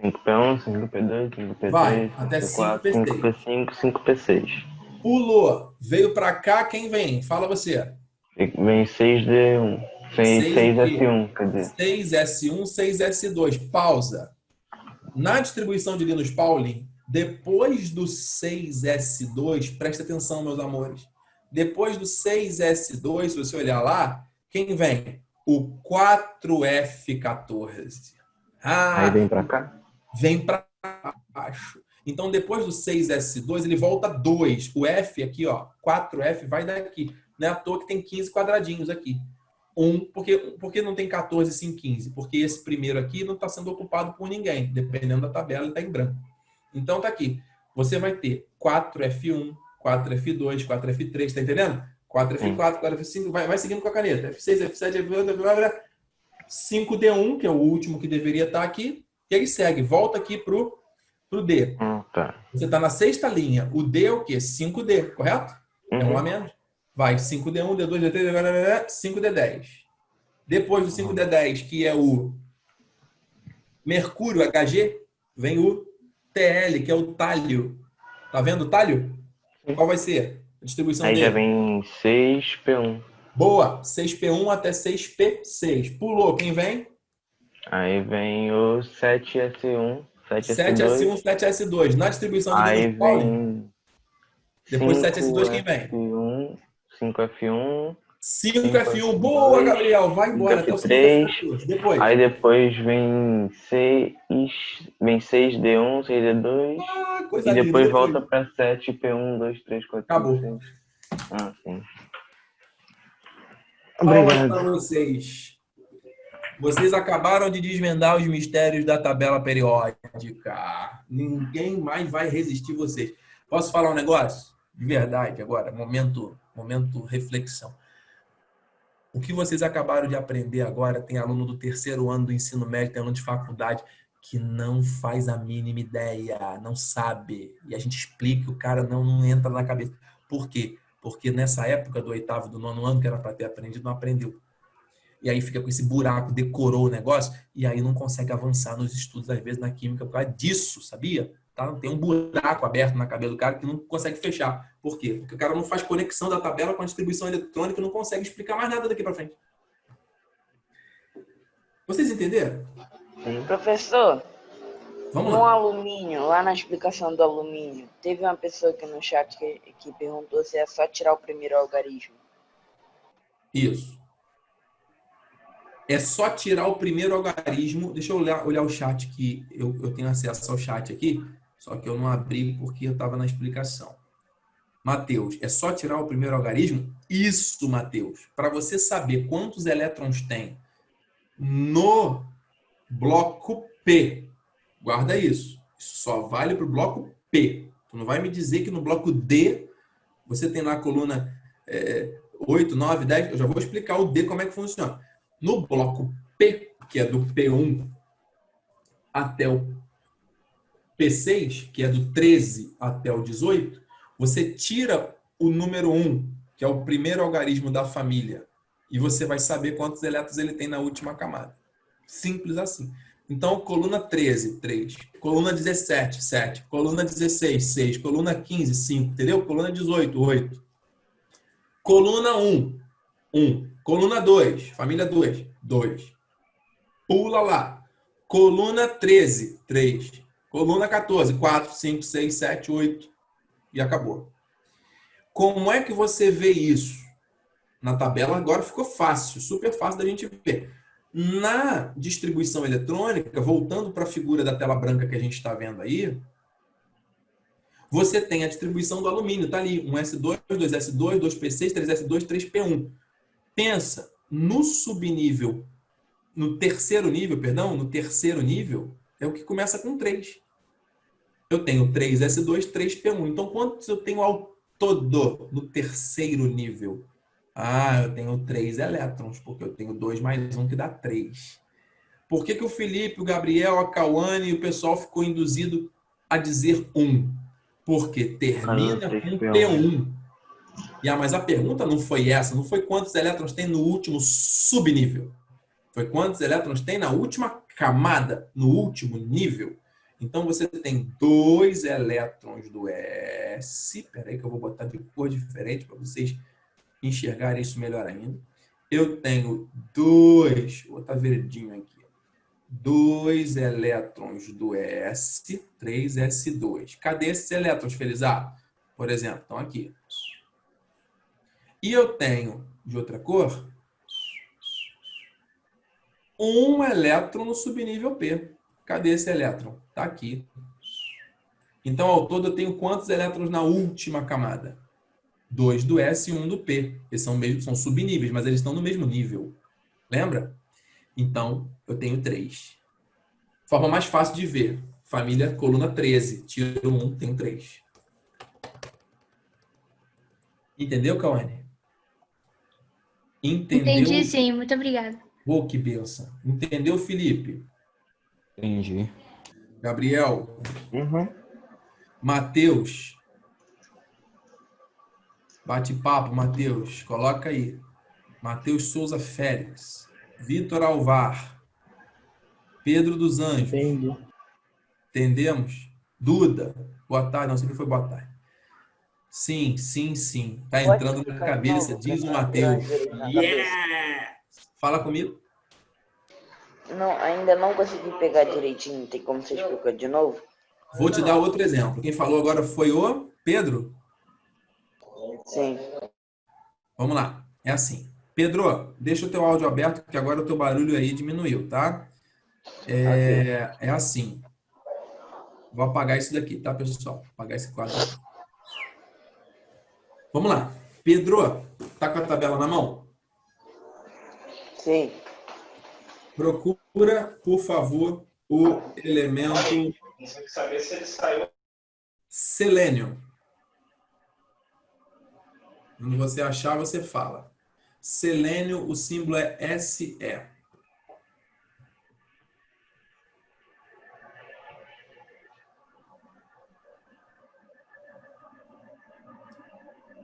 5P1, 5P2, 5P3, Vai, até 5P4, 5P5, 5P6. Pulou. Veio pra cá, quem vem? Fala você. Vem 6D1. 6S1, quer dizer. 6S1, 6S2. Pausa. Na distribuição de Linus Pauling, depois do 6S2, presta atenção, meus amores. Depois do 6S2, se você olhar lá, quem vem? O 4F14. Aí vem pra cá? Vem para baixo. Então, depois do 6S2, ele volta 2. O F aqui, ó, 4F vai daqui. Não é à toa que tem 15 quadradinhos aqui. Porque não tem 14 sim 15? Porque esse primeiro aqui não está sendo ocupado por ninguém. Dependendo da tabela, ele está em branco. Então, tá aqui. Você vai ter 4F1, 4F2, 4F3, tá entendendo? 4F4, 4F5, vai seguindo com a caneta. F6, F7, F8, 5D1, que é o último que deveria estar aqui. E aí segue, volta aqui pro D. Tá. Você está na sexta linha. O D é o quê? 5D, correto? É um a menos. Vai, 5D1, D2, D3, 5D10. Depois do 5D10, que é o Mercúrio HG, vem o TL, que é o talho. Tá vendo o talho? Qual vai ser a distribuição aí dele? já vem 6P1. Boa, 6P1 até 6P6. Pulou, quem vem? Aí vem o 7S1, 7S1, 7S2. Na distribuição de aí Linus Pauling, vem depois do 7S2, quem vem? 5F1. 5F1. Boa, Gabriel. Vai embora. Até o 5F3. Depois. Aí depois vem 6D1, 6D2. Coisa E linda. depois volta pra 7P1, 2, 3, 4, Acabou. 5, 6. Ah, sim. Palmas para vocês. Vocês acabaram de desvendar os mistérios da tabela periódica. Ninguém mais vai resistir vocês. Posso falar um negócio? De verdade agora. Momento reflexão. O que vocês acabaram de aprender agora, tem aluno do terceiro ano do ensino médio, tem aluno de faculdade que não faz a mínima ideia, não sabe. E a gente explica, o cara não entra na cabeça. Por quê? Porque nessa época do oitavo, do nono ano, que era para ter aprendido, não aprendeu. E aí fica com esse buraco, decorou o negócio, e aí não consegue avançar nos estudos, às vezes, na química, por causa disso, sabia? Tá? Tem um buraco aberto na cabeça do cara que não consegue fechar. Por quê? Porque o cara não faz conexão da tabela com a distribuição eletrônica e não consegue explicar mais nada daqui para frente. Vocês entenderam? Professor, Vamos no lá. alumínio, lá na explicação do alumínio, teve uma pessoa aqui no chat que perguntou se é só tirar o primeiro algarismo. Isso. É só tirar o primeiro algarismo. Deixa eu olhar o chat que eu tenho acesso ao chat aqui, só que eu não abri porque eu estava na explicação. Matheus, é só tirar o primeiro algarismo? Isso, Matheus. Para você saber quantos elétrons tem no bloco P. Guarda isso. Isso só vale para o bloco P. Tu não vai me dizer que no bloco D você tem lá a coluna 8, 9, 10. Eu já vou explicar o D como é que funciona. No bloco P, que é do P1 até o P6, que é do 13 até o 18, você tira o número 1, que é o primeiro algarismo da família, e você vai saber quantos elétrons ele tem na última camada. Simples assim. Então, coluna 13, 3. Coluna 17, 7. Coluna 16, 6. Coluna 15, 5. Entendeu? Coluna 18, 8. Coluna 1, 1. Coluna 2, família 2, 2. Pula lá. Coluna 13, 3. Coluna 14, 4, 5, 6, 7, 8. E acabou. Como é que você vê isso? Na tabela agora ficou fácil, super fácil da gente ver. Na distribuição eletrônica, voltando para a figura da tela branca que a gente está vendo aí, você tem a distribuição do alumínio, está ali, 1S2, 2S2, 2P6, 3S2, 3P1. Pensa, no subnível, no terceiro nível, é o que começa com 3. Eu tenho 3S2, 3P1. Então, quantos eu tenho ao todo no terceiro nível? Eu tenho 3 elétrons, porque eu tenho 2 mais 1 que dá 3. Por que o Felipe, o Gabriel, a Cauane e o pessoal ficou induzido a dizer 1? Porque termina com P1. Mas a pergunta não foi essa, não foi quantos elétrons tem no último subnível. Foi quantos elétrons tem na última camada, no último nível. Então, você tem 2 elétrons do S. Espera aí que eu vou botar de cor diferente para vocês enxergarem isso melhor ainda. Eu tenho 2, vou botar verdinho aqui. 2 elétrons do S, 3s2. Cadê esses elétrons, Felizardo? Por exemplo, estão aqui. E eu tenho, de outra cor, 1 elétron no subnível P. Cadê esse elétron? Está aqui. Então, ao todo, eu tenho quantos elétrons na última camada? 2 do S e 1 do P. Eles são subníveis, mas eles estão no mesmo nível. Lembra? Então, eu tenho 3. Forma mais fácil de ver. Família, coluna 13. Tiro 1, tenho 3. Entendeu, Cauane? Entendeu? Entendi, sim. Muito obrigada. Oh, que benção. Entendeu, Felipe? Entendi. Gabriel? Uhum. Matheus? Bate-papo, Matheus. Coloca aí. Matheus Souza Félix. Vitor Alvar. Pedro dos Anjos. Entendi. Entendemos? Duda. Boa tarde. Não sei quem foi boa tarde. Sim, sim, sim. Tá entrando na cabeça, diz o Matheus. Yeah! Fala comigo. Não, ainda não consegui pegar direitinho. Tem como você explicar de novo? Vou te dar outro exemplo. Quem falou agora foi o Pedro. Sim. Vamos lá. É assim. Pedro, deixa o teu áudio aberto, que agora o teu barulho aí diminuiu, tá? É assim. Vou apagar isso daqui, tá, pessoal? Vou apagar esse quadro aqui. Vamos lá. Pedro, tá com a tabela na mão? Sim. Procura, por favor, o elemento selênio. Quando você achar, você fala. Selênio, o símbolo é SE.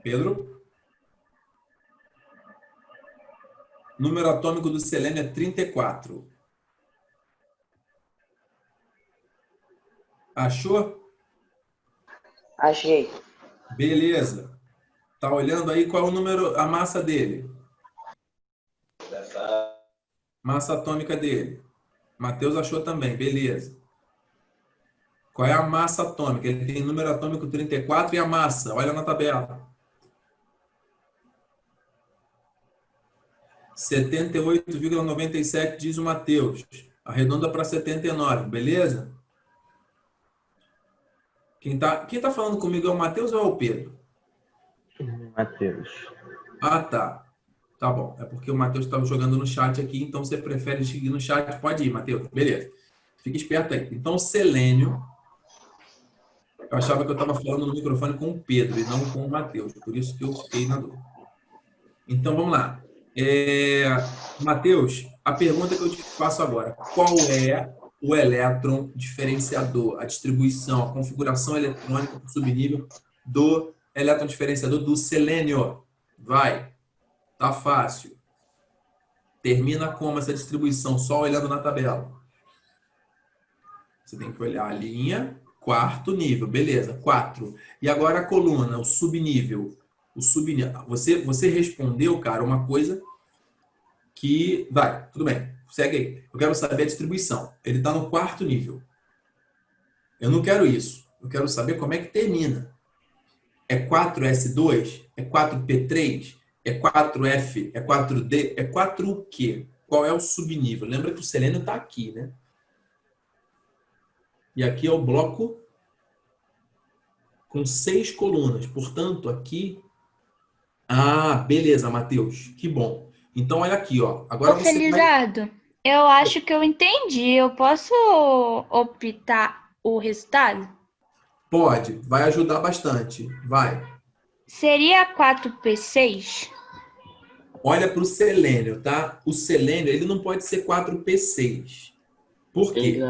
Pedro? Número atômico do selênio é 34. Achou? Achei. Beleza. Tá olhando aí qual é o número, a massa dele? Massa atômica dele. Matheus achou também, beleza. Qual é a massa atômica? Ele tem número atômico 34 e a massa, olha na tabela. 78,97 diz o Matheus. Arredonda para 79, beleza? Quem tá falando comigo é o Matheus ou é o Pedro? Matheus. Ah, tá. Tá bom. É porque o Matheus estava jogando no chat aqui, então você prefere seguir no chat? Pode ir, Matheus. Beleza. Fica esperto aí. Então, selênio. Eu achava que eu estava falando no microfone com o Pedro e não com o Matheus. Por isso que eu fiquei na dúvida. Então, vamos lá. Matheus, a pergunta que eu te faço agora. Qual é o elétron diferenciador, a distribuição, a configuração eletrônica do subnível do elétron diferenciador do selênio? Vai. Tá fácil. Termina como essa distribuição? Só olhando na tabela. Você tem que olhar a linha, quarto nível. Beleza, 4. E agora a coluna, o subnível. Você respondeu, cara, uma coisa que... Vai, tudo bem. Segue aí. Eu quero saber a distribuição. Ele está no quarto nível. Eu não quero isso. Eu quero saber como é que termina. É 4S2? É 4P3? É 4F? É 4D? É 4 o quê? Qual é o subnível? Lembra que o selênio está aqui, né? E aqui é o bloco com 6 colunas. Portanto, aqui... Ah, beleza, Matheus. Que bom. Então, olha aqui, ó. Agora Ô, Felizardo, eu acho que eu entendi. Eu posso optar o resultado? Pode. Vai ajudar bastante. Vai. Seria 4P6? Olha para o selênio, tá? O selênio, ele não pode ser 4P6. Por quê?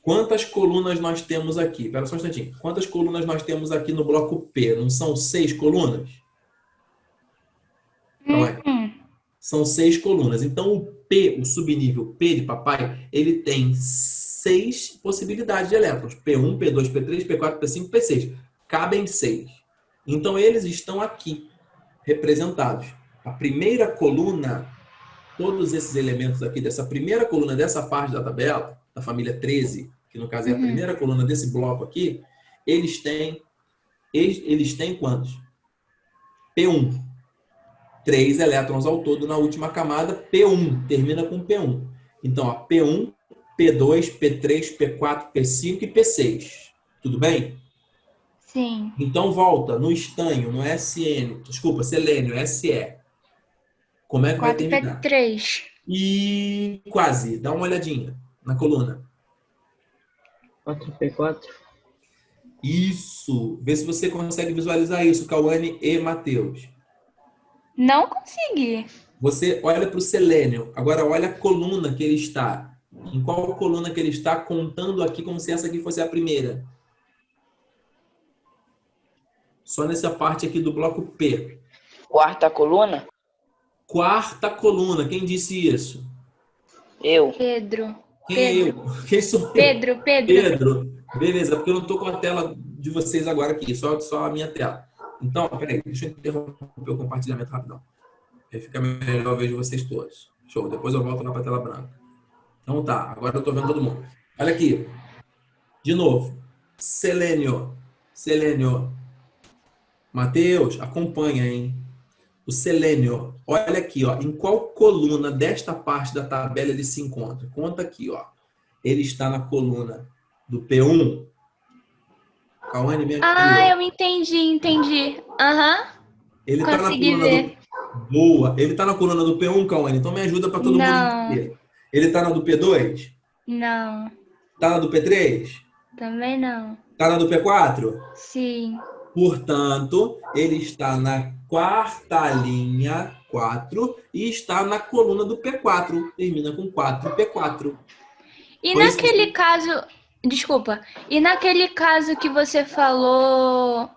Quantas colunas nós temos aqui? Espera só um instantinho. Quantas colunas nós temos aqui no bloco P? Não são 6 colunas? Então, são 6 colunas. Então, o P, o subnível P de papai, ele tem 6 possibilidades de elétrons. P1, P2, P3, P4, P5, P6. Cabem 6. Então, eles estão aqui, representados. A primeira coluna, todos esses elementos aqui dessa primeira coluna, dessa parte da tabela, da família 13, que no caso é a primeira coluna desse bloco aqui, eles têm quantos? P1. 3 elétrons ao todo na última camada, P1, termina com P1. Então, ó, P1, P2, P3, P4, P5 e P6. Tudo bem? Sim. Então, volta no estanho, no SN, desculpa, selênio, SE. Como é que vai terminar? 4P3. E quase, dá uma olhadinha na coluna. 4P4. Isso, vê se você consegue visualizar isso, Cauane e Matheus. Não consegui. Você olha para o selênio, agora olha a coluna que ele está. Em qual coluna que ele está, contando aqui como se essa aqui fosse a primeira. Só nessa parte aqui do bloco P. Quarta coluna? Quarta coluna, quem disse isso? Eu. Pedro. Quem é eu? Quem sou eu? Pedro. Pedro. Beleza, porque eu não estou com a tela de vocês agora aqui, só a minha tela. Então, peraí, deixa eu interromper o compartilhamento rapidão. Aí fica melhor, eu vejo vocês todos. Show, depois eu volto lá para a tela branca. Então tá, agora eu estou vendo todo mundo. Olha aqui. De novo. Selênio. Matheus, acompanha, hein? O selênio. Olha aqui, ó. Em qual coluna desta parte da tabela ele se encontra? Conta aqui, ó. Ele está na coluna do P1. Cauane, me ajuda. Eu entendi. Aham. Ele está na Consegui coluna ver. Boa. Ele está na coluna do P1, Cauane? Então me ajuda para todo mundo entender. Ele está na do P2? Não. Está na do P3? Também não. Está na do P4? Sim. Portanto, ele está na quarta linha, 4, e está na coluna do P4. Termina com 4P4. E Foi isso naquele caso... Desculpa. E naquele caso que você falou...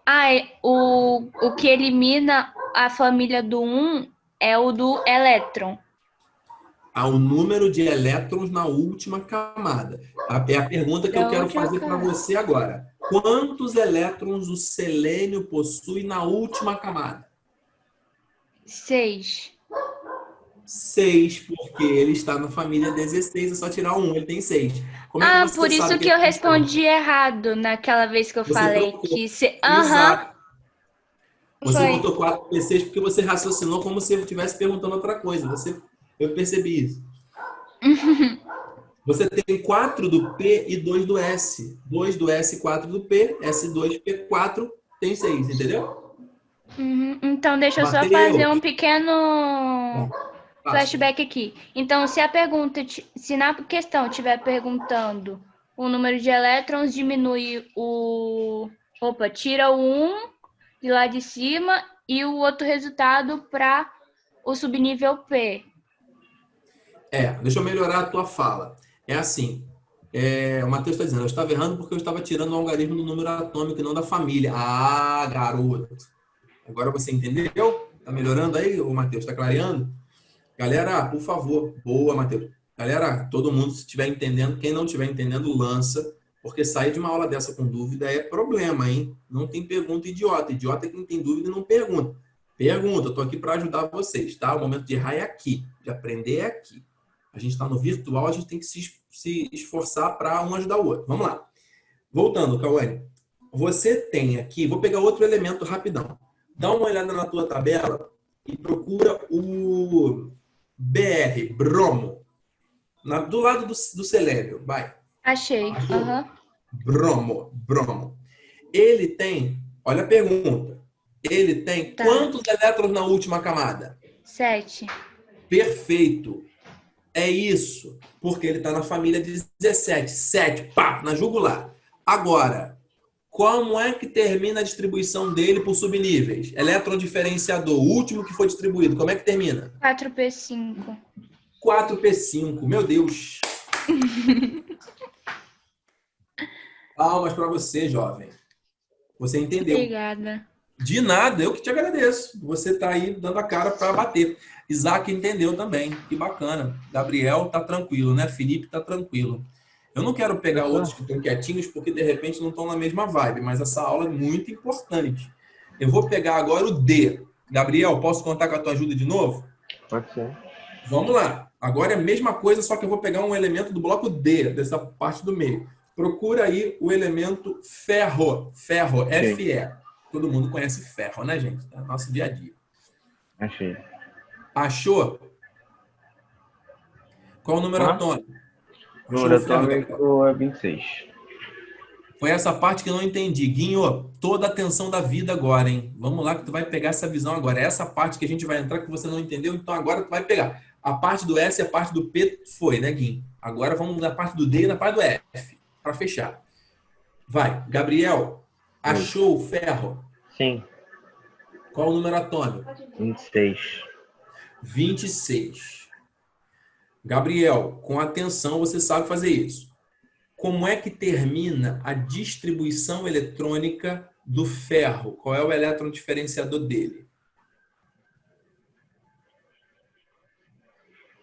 o que elimina a família do 1 é o do elétron. Há o número de elétrons na última camada. É a pergunta que eu quero fazer para você agora. Quantos elétrons o selênio possui na última camada? 6. 6, porque ele está na família 16, é só tirar um, ele tem 6. Como é que você Por isso sabe que eu ele tem respondi errado naquela vez que eu Você falei trocou. que... Exato. Você Foi. botou 4P6 porque você raciocinou como se eu estivesse perguntando outra coisa. Eu percebi isso. Você tem 4 do P e 2 do S. 2 do S e 4 do P. S2, P4 tem 6, entendeu? Então, deixa eu só Mateus. fazer um pequeno Fácil. flashback aqui. Então, se na questão estiver perguntando o número de elétrons, diminui tira o 1 de lá de cima e o outro resultado para o subnível P. Deixa eu melhorar a tua fala. É assim, o Matheus está dizendo, eu estava errando porque eu estava tirando o algarismo do número atômico e não da família. Ah, garoto. Agora você entendeu? Tá melhorando aí, o Matheus? Tá clareando? Galera, por favor. Boa, Matheus. Galera, todo mundo, se estiver entendendo, quem não estiver entendendo, lança. Porque sair de uma aula dessa com dúvida é problema, hein? Não tem pergunta idiota. Idiota é quem tem dúvida e não pergunta. Pergunta, eu tô aqui para ajudar vocês, tá? O momento de errar é aqui, de aprender é aqui. A gente está no virtual, a gente tem que se esforçar para um ajudar o outro. Vamos lá. Voltando, Cauane. Você tem aqui, vou pegar outro elemento rapidão. Dá uma olhada na tua tabela e procura o BR, bromo. Do lado do selênio, vai. Achei. Bromo. Ele tem, olha a pergunta. Ele tem quantos elétrons na última camada? 7. Perfeito. É isso, porque ele está na família 17. 7, pá, na jugular. Agora, como é que termina a distribuição dele por subníveis? Elétron diferenciador, o último que foi distribuído, como é que termina? 4P5. 4P5, meu Deus. Palmas para você, jovem. Você entendeu. Obrigada. De nada, eu que te agradeço. Você está aí dando a cara para bater. Isaac entendeu também, que bacana. Gabriel tá tranquilo, né? Felipe tá tranquilo. Eu não quero pegar outros que estão quietinhos porque de repente não estão na mesma vibe, mas essa aula é muito importante. Eu vou pegar agora o D. Gabriel, posso contar com a tua ajuda de novo? Pode ser. Vamos lá. Agora é a mesma coisa, só que eu vou pegar um elemento do bloco D, dessa parte do meio. Procura aí o elemento ferro. Ferro, Sim. Fe. Todo mundo conhece ferro, né, gente? É o nosso dia a dia. Achei. Achou? Qual o número atômico? O número Achou o ferro, Gabriel? atômico é 26. Foi essa parte que eu não entendi. Guinho, toda a atenção da vida agora, hein? Vamos lá que tu vai pegar essa visão agora. É essa parte que a gente vai entrar que você não entendeu, então agora tu vai pegar. A parte do S e a parte do P foi, né, Guinho? Agora vamos na parte do D e na parte do F, para fechar. Vai. Gabriel, achou o ferro? Sim. Qual o número atômico? 26. 26. Gabriel, com atenção, você sabe fazer isso. Como é que termina a distribuição eletrônica do ferro? Qual é o elétron diferenciador dele?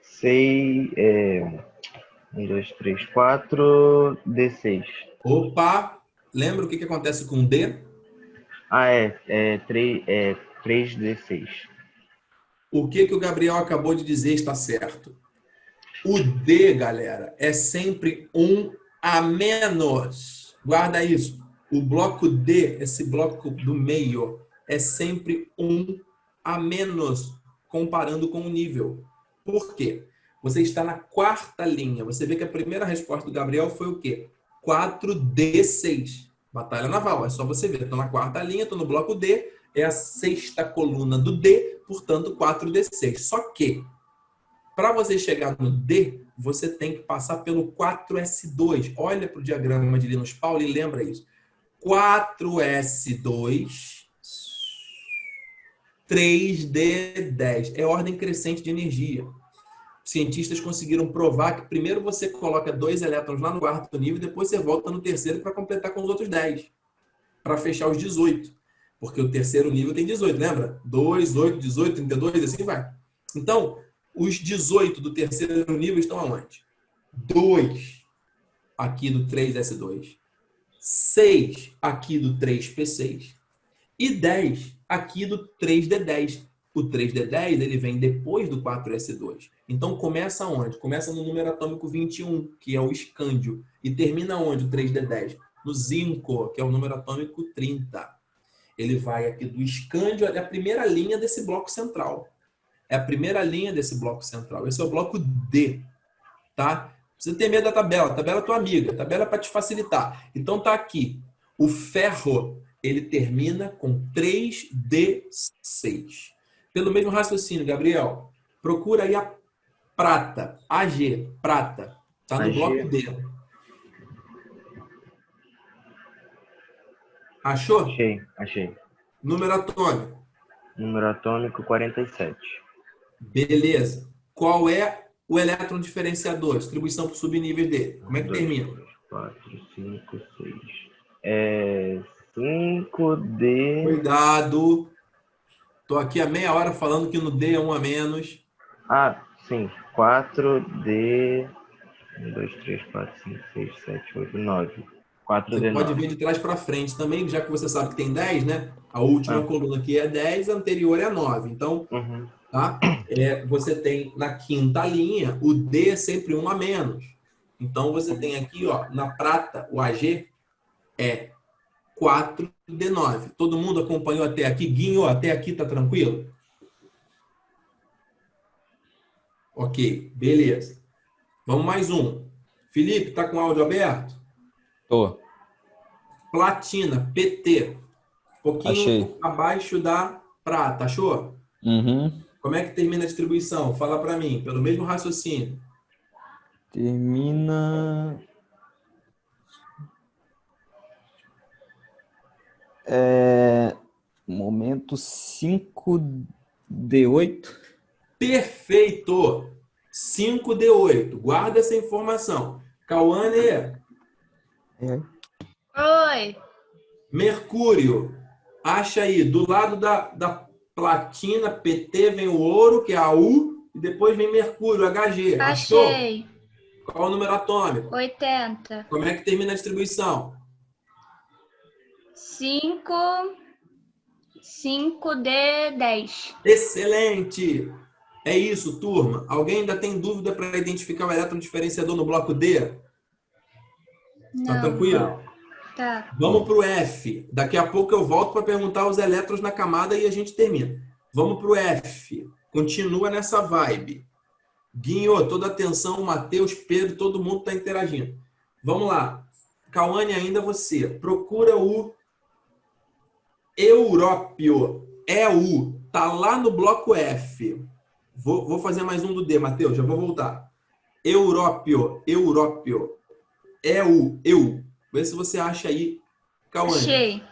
6, 1, 2, 3, 4, D6. Opa! Lembra o que acontece com o D? É 3D6. O que o Gabriel acabou de dizer está certo. O D, galera, é sempre um a menos. Guarda isso. O bloco D, esse bloco do meio, é sempre um a menos, comparando com o nível. Por quê? Você está na quarta linha. Você vê que a primeira resposta do Gabriel foi o quê? 4D6. Batalha naval. É só você ver. Estou na quarta linha, estou no bloco D. É a sexta coluna do D, portanto, 4D6. Só que, para você chegar no D, você tem que passar pelo 4S2. Olha para o diagrama de Linus Pauling e lembra isso. 4S2, 3D10. É ordem crescente de energia. Cientistas conseguiram provar que primeiro você coloca 2 elétrons lá no quarto nível e depois você volta no terceiro para completar com os outros 10. Para fechar os 18. Porque o terceiro nível tem 18, lembra? 2, 8, 18, 32, assim vai. Então, os 18 do terceiro nível estão aonde? 2 aqui do 3S2. 6 aqui do 3P6. E 10 aqui do 3D10. O 3D10 ele vem depois do 4S2. Então começa onde? Começa no número atômico 21, que é o escândio. E termina onde o 3D10? No zinco, que é o número atômico 30. Ele vai aqui do escândio, é a primeira linha desse bloco central. É a primeira linha desse bloco central. Esse é o bloco D. Tá? Você tem medo da tabela. A tabela é tua amiga. A tabela é para te facilitar. Então tá aqui. O ferro, ele termina com 3D6. Pelo mesmo raciocínio, Gabriel, procura aí a prata. AG, prata. Tá no AG. bloco D. Achou? Achei. Número atômico. Número atômico 47. Beleza. Qual é o elétron diferenciador? Distribuição por subníveis dele. Como é que 2, termina? 3, 4, 5, 6. 5D. Cuidado. Tô aqui há meia hora falando que no D é 1 a menos. Sim. 4D. 1, 2, 3, 4, 5, 6, 7, 8, 9. 4D9. Você pode vir de trás para frente também, já que você sabe que tem 10, né? A última coluna aqui é 10, a anterior é 9. Então, tá? Você tem na quinta linha, o D é sempre 1 a menos. Então, você tem aqui, ó, na prata, o AG é 4D9. Todo mundo acompanhou até aqui? Guinho, até aqui tá tranquilo? Ok, beleza. Vamos mais um. Felipe, tá com o áudio aberto? Tô. Platina, PT. Pouquinho Achei. abaixo da prata, achou? Uhum. Como é que termina a distribuição? Fala para mim, pelo mesmo raciocínio. Termina... Momento 5D8. Perfeito! 5D8. Guarda essa informação. Cauane, Oi. Mercúrio. Acha aí, do lado da platina, PT, vem o ouro, que é a U, e depois vem Mercúrio, HG. Achou? Achei. Qual o número atômico? 80. Como é que termina a distribuição? 5D10. Excelente! É isso, turma. Alguém ainda tem dúvida para identificar o elétron diferenciador no bloco D? Tá Não. tranquilo? Tá. Vamos para o F. Daqui a pouco eu volto para perguntar os elétrons na camada e a gente termina. Vamos para o F. Continua nessa vibe. Guinho, toda atenção, Matheus, Pedro, todo mundo está interagindo. Vamos lá. Cauane, ainda você. Procura o Európio. EU. Tá lá no bloco F. Vou fazer mais um do D, Matheus. Já vou voltar. Európio. Európio. EU. Vê se você acha aí, Cauane. Achei.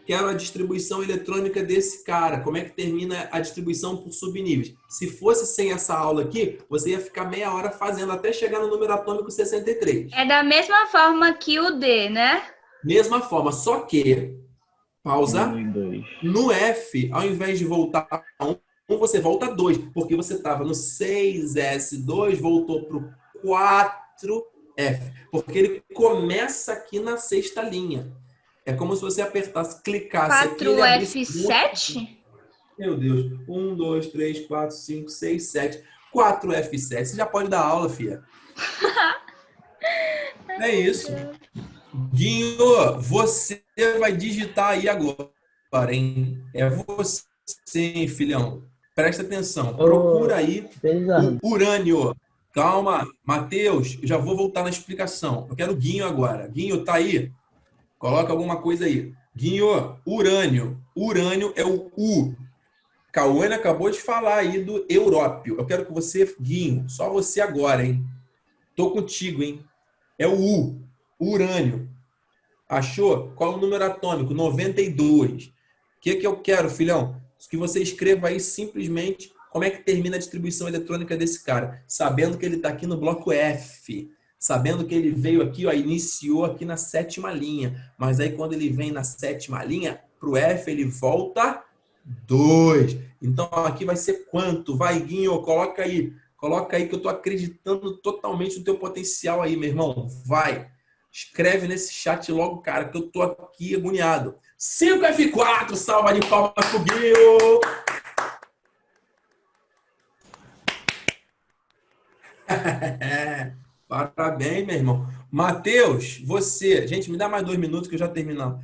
Quero a distribuição eletrônica desse cara. Como é que termina a distribuição por subníveis? Se fosse sem essa aula aqui, você ia ficar meia hora fazendo até chegar no número atômico 63. É da mesma forma que o D, né? Mesma forma, só que, pausa, 1 e 2. no F, ao invés de voltar a 1, você volta a 2, porque você estava no 6S2, voltou para o 4F, porque ele começa aqui na sexta linha. É como se você apertasse, clicasse aqui. 4F7? Meu Deus. 1, 2, 3, 4, 5, 6, 7. 4F7. Você já pode dar aula, filha. É isso. Guinho, você vai digitar aí agora, hein? É você, hein, filhão. Presta atenção. Procura aí o urânio. Calma, Matheus, eu já vou voltar na explicação. Eu quero o Guinho agora. Guinho, tá aí? Coloca alguma coisa aí. Guinho, urânio. Urânio é o U. Cauane acabou de falar aí do Európio. Eu quero que você, Guinho, só você agora, hein? Tô contigo, hein? É o U. Urânio. Achou? Qual o número atômico? 92. O que eu quero, filhão? Que você escreva aí simplesmente como é que termina a distribuição eletrônica desse cara. Sabendo que ele está aqui no bloco F. Sabendo que ele veio aqui, ó, iniciou aqui na sétima linha. Mas aí quando ele vem na sétima linha, para o F ele volta 2. Então aqui vai ser quanto? Vai, Guinho, coloca aí. Coloca aí que eu estou acreditando totalmente no teu potencial aí, meu irmão. Vai. Escreve nesse chat logo, cara, que eu estou aqui agoniado. 5F4, salva de palmas pro Guinho. Parabéns, meu irmão. Matheus, você... Gente, me dá mais 2 minutos que eu já termino.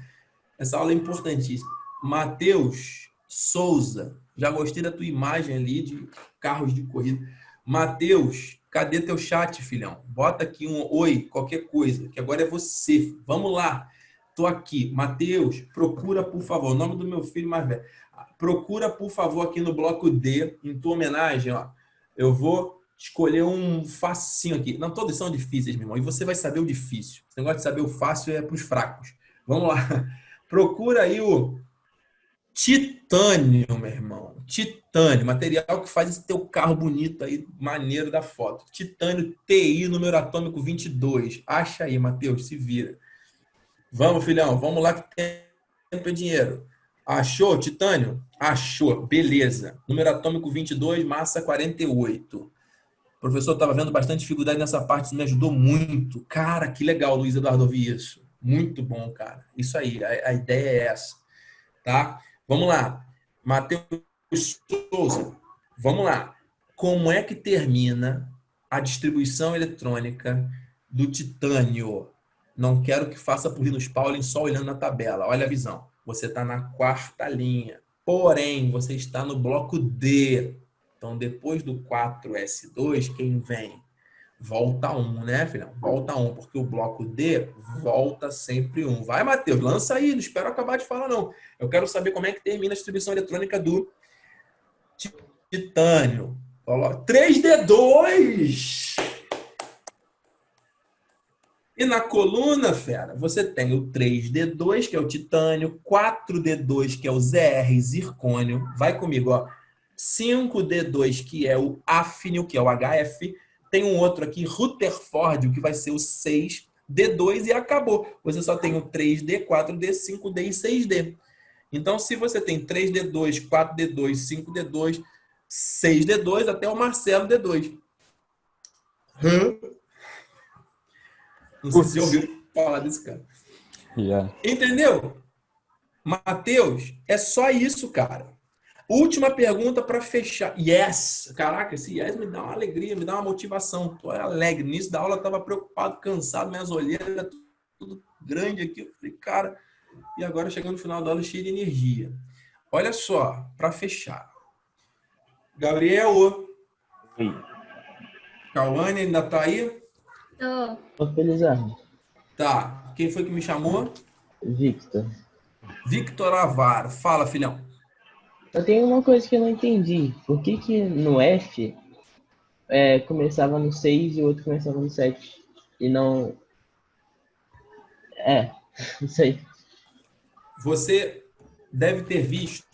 Essa aula é importantíssima. Matheus Souza. Já gostei da tua imagem ali de carros de corrida. Matheus, cadê teu chat, filhão? Bota aqui um oi, qualquer coisa, que agora é você. Vamos lá. Tô aqui. Matheus, procura, por favor, o nome do meu filho mais velho. Procura, por favor, aqui no bloco D, em tua homenagem, ó. Eu vou escolher um facinho aqui. Não, todos são difíceis, meu irmão. E você vai saber o difícil. Esse negócio de saber o fácil é para os fracos. Vamos lá. Procura aí o titânio, meu irmão. Titânio, material que faz esse teu carro bonito aí, maneiro da foto. Titânio TI, número atômico 22. Acha aí, Matheus, se vira. Vamos, filhão, vamos lá que tempo é dinheiro. Achou, titânio? Achou, beleza. Número atômico 22, massa 48. O professor estava vendo bastante dificuldade nessa parte, isso me ajudou muito. Cara, que legal, Luiz Eduardo, ouvir isso. Muito bom, cara. Isso aí, a ideia é essa. Tá? Vamos lá. Matheus Souza. Vamos lá. Como é que termina a distribuição eletrônica do titânio? Não quero que faça por Linus Pauling só olhando na tabela. Olha a visão. Você está na 4ª linha. Porém, você está no bloco D. Então, depois do 4S2, quem vem? Volta 1, né, filhão? Volta 1, porque o bloco D volta sempre 1. Vai, Matheus, lança aí. Não espero acabar de falar, não. Eu quero saber como é que termina a distribuição eletrônica do titânio. 3D2! E na coluna, fera, você tem o 3D2, que é o titânio, 4D2, que é o ZR zircônio. Vai comigo, ó. 5D2, que é o afínio, que é o HF. Tem um outro aqui, Rutherford, que vai ser o 6D2 e acabou. Você só tem o 3D, 4D, 5D e 6D. Então, se você tem 3D2, 4D2, 5D2, 6D2, até o Marcelo D2. Não sei se você ouviu falar desse cara. Já. Entendeu? Matheus, é só isso, cara. Última pergunta para fechar. Yes! Caraca, esse yes me dá uma alegria, me dá uma motivação. Tô alegre. No início da aula eu tava preocupado, cansado, minhas olheiras, tudo grande aqui. Eu falei, cara, e agora chegando no final da aula cheio de energia. Olha só, para fechar. Gabriel, Oi. Cauane ainda tá aí? Tô. Felizardo. Tá. Quem foi que me chamou? Victor. Victor Avaro. Fala, filhão. Eu tenho uma coisa que eu não entendi. Por que que no F começava no 6 e o outro começava no 7? E não... não sei. Você deve ter visto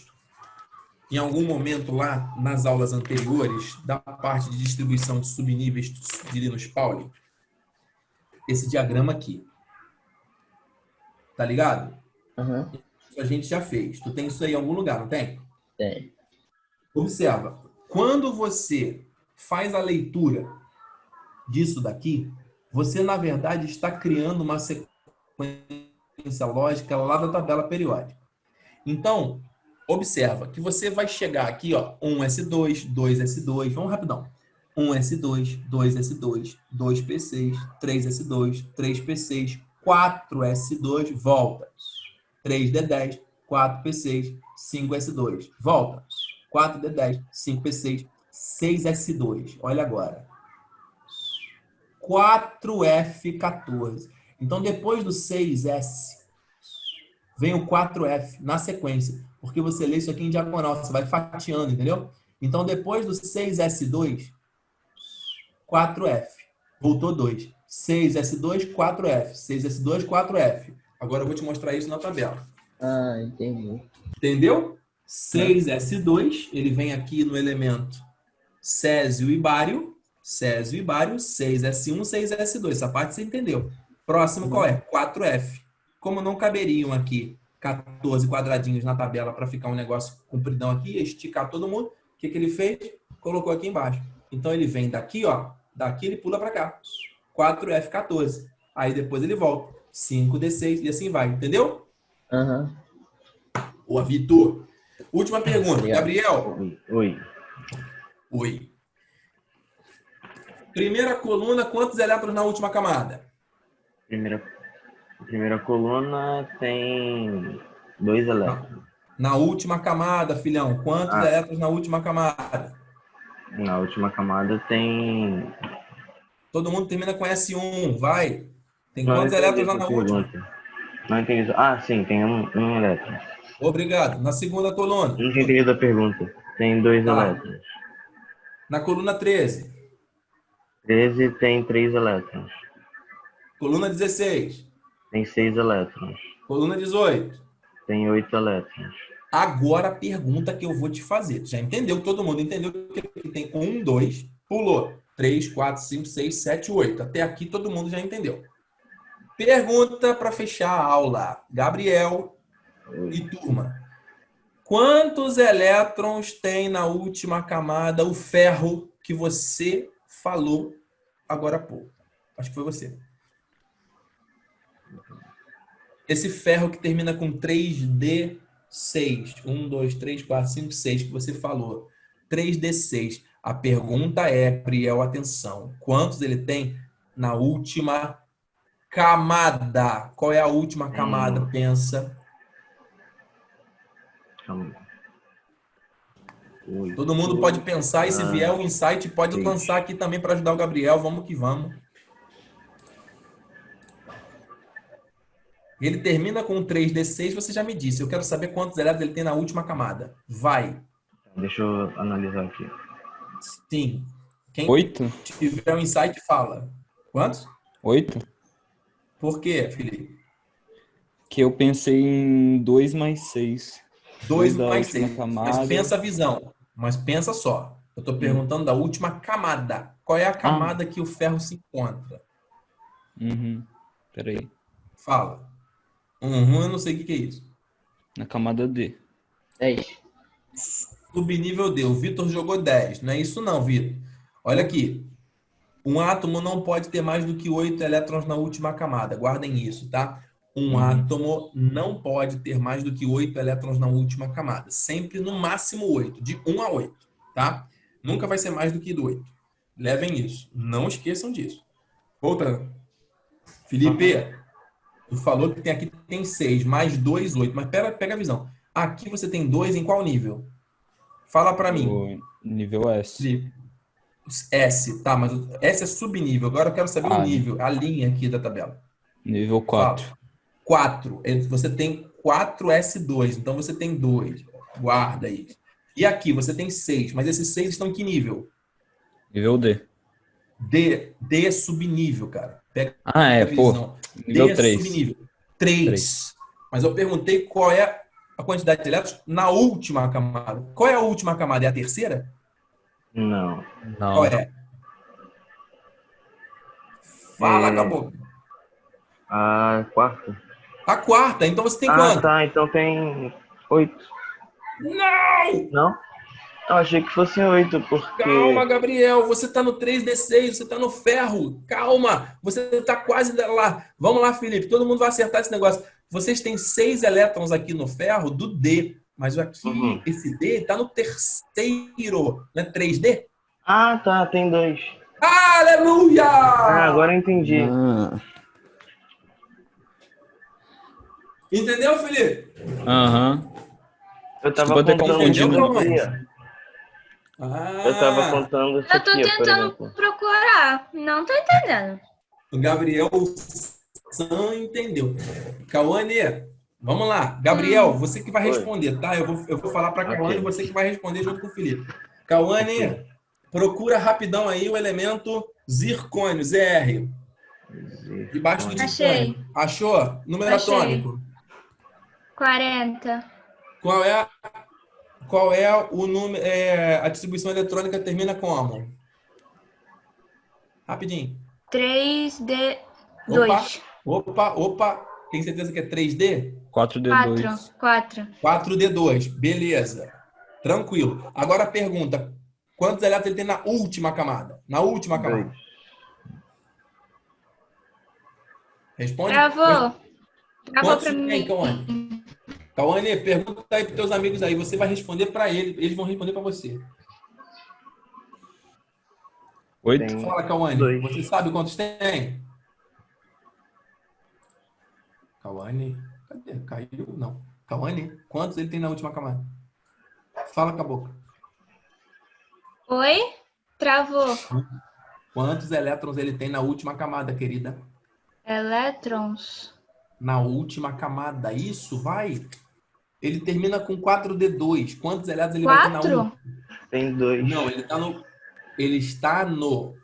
em algum momento lá nas aulas anteriores da parte de distribuição de subníveis de Linus Pauling esse diagrama aqui. Tá ligado? Aham, Isso a gente já fez. Tu tem isso aí em algum lugar, não tem? tem. Observa. Quando você faz a leitura disso daqui, você, na verdade, está criando uma sequência lógica lá da tabela periódica. Então, observa que você vai chegar aqui, ó, 1S2, 2S2, vamos rapidão. 1S2, 2S2, 2P6, 3S2, 3P6, 4S2, volta. 3D10, 4P6, 5S2, volta. 4D10, 5P6, 6S2. Olha agora. 4F14. Então, depois do 6S, vem o 4F na sequência. Porque você lê isso aqui em diagonal, você vai fatiando, entendeu? Então, depois do 6S2, 4F. Voltou 2. 6S2, 4F. 6S2, 4F. Agora eu vou te mostrar isso na tabela. Ah, entendi. Entendeu? 6S2, ele vem aqui no elemento césio e bário. Césio e bário, 6S1, 6S2. Essa parte você entendeu. Próximo qual é? 4F. Como não caberiam aqui 14 quadradinhos na tabela para ficar um negócio compridão aqui, esticar todo mundo, o que que ele fez? Colocou aqui embaixo. Então ele vem daqui, ó, daqui ele pula para cá. 4F14. Aí depois ele volta. 5D6 e assim vai, entendeu? Aham. Ô, Vitor. Última pergunta. Obrigado. Gabriel. Oi. Oi. Primeira coluna, quantos elétrons na última camada? Primeira coluna tem 2 elétrons. Na última camada, filhão. Quantos elétrons na última camada? Na última camada tem... Todo mundo termina com S1, vai. Tem Não quantos entendi elétrons lá essa na última? pergunta. Não entendi. Ah, sim, tem um elétron. Obrigado. Na segunda coluna. Não tinha entendido a pergunta. Tem 2 Tá. elétrons. Na coluna 13. 13 tem 3 elétrons. Coluna 16. Tem 6 elétrons. Coluna 18. Tem 8 elétrons. Agora a pergunta que eu vou te fazer. Tu já entendeu? Todo mundo entendeu que tem 1, 2, pulou. 3, 4, 5, 6, 7, 8. Até aqui todo mundo já entendeu. Pergunta para fechar a aula. Gabriel e turma. Quantos elétrons tem na última camada o ferro que você falou agora há pouco? Acho que foi você. Esse ferro que termina com 3D6. 1, 2, 3, 4, 5, 6 que você falou. 3D6. A pergunta é, Priel, atenção. Quantos ele tem na última camada? Qual é a última camada? Pensa. Calma aí. 8. Todo mundo pode pensar e se vier um insight, pode lançar aqui também para ajudar o Gabriel. Vamos que vamos. Ele termina com 3D6, você já me disse. Eu quero saber quantos elétrons ele tem na última camada. Vai. Deixa eu analisar aqui. Sim. Quem 8? tiver um insight, fala. Quantos? 8? Por quê, Felipe? Que eu pensei em 2 mais 6. 2 da mais última 6. camada. Mas pensa a visão. Mas pensa só. Eu estou perguntando da última camada. Qual é a camada que o ferro se encontra? Peraí. Fala. Eu não sei o que é isso. Na camada D. 10. Subnível D. O Vitor jogou 10. Não é isso não, Vitor. Olha aqui. Um átomo não pode ter mais do que 8 elétrons na última camada. Guardem isso, tá? Um átomo não pode ter mais do que 8 elétrons na última camada. Sempre no máximo 8, de 1 a 8, tá? Nunca vai ser mais do que 8. Levem isso. Não esqueçam disso. Voltando. Felipe, tu falou que aqui tem 6, mais 2, 8. Mas pega a visão. Aqui você tem 2 em qual nível? Fala pra mim. O nível S. Felipe. S, tá, mas S é subnível. Agora eu quero saber o nível, a linha aqui da tabela. Nível 4. Fala. 4. Você tem 4S2, então você tem 2. Guarda isso. E aqui você tem 6, mas esses 6 estão em que nível? Nível D. D é subnível, cara. Pega Ah, é, a visão. pô. Nível D é 3. subnível. 3. Mas eu perguntei qual é a quantidade de elétrons na última camada. Qual é a última camada? É a terceira? Não. Qual é? Fala, acabou. A quarta. A quarta. Então você tem Ah, quanto? tá. Então tem 8. Não! Não? Eu achei que fosse 8, porque... Calma, Gabriel. Você tá no 3D6, você tá no ferro. Calma. Você tá quase lá. Vamos lá, Felipe. Todo mundo vai acertar esse negócio. Vocês têm 6 elétrons aqui no ferro do D. Mas aqui, esse D tá no terceiro. Não é 3D? Ah, tá. Tem 2. Aleluia! Ah, agora eu entendi. Entendeu, Felipe? Aham. Eu tava Desculpa ter contando confundido. isso aqui, ó. Eu tava contando isso Eu tô aqui, ó, por tentando exemplo. procurar. Não tô entendendo. O Gabriel San entendeu. Cauane, vamos lá. Gabriel, você que vai responder, tá? Eu vou falar para Cauane e você que vai responder junto com o Felipe. Cauane, procura rapidão aí o elemento zircônio, ZR. Debaixo do Achei. titânio. Achou? Número Achei. atômico. 40. Qual é o número? A distribuição eletrônica termina como? Rapidinho. 3D2. Opa. Tem certeza que é 3D? 4D2. 4. 4D2. Beleza. Tranquilo. Agora a pergunta. Quantos elétrons ele tem na última camada? Na última camada. Responde. Travou. Travou Quantos pra tem, mim. Cauane? Cauane, pergunta aí pros teus amigos aí. Você vai responder para eles vão responder para você. 8. Tem Fala, Cauane. 2. Você sabe quantos tem? Cauane. Cadê? Caiu? Não. Cauane, quantos ele tem na última camada? Fala, caboclo. Oi? Travou. Quantos elétrons ele tem na última camada, querida? Elétrons. Na última camada. Isso, vai. Ele termina com 4D2. Quantos elétrons ele vai ter na 4? última? Tem 2. Não, ele está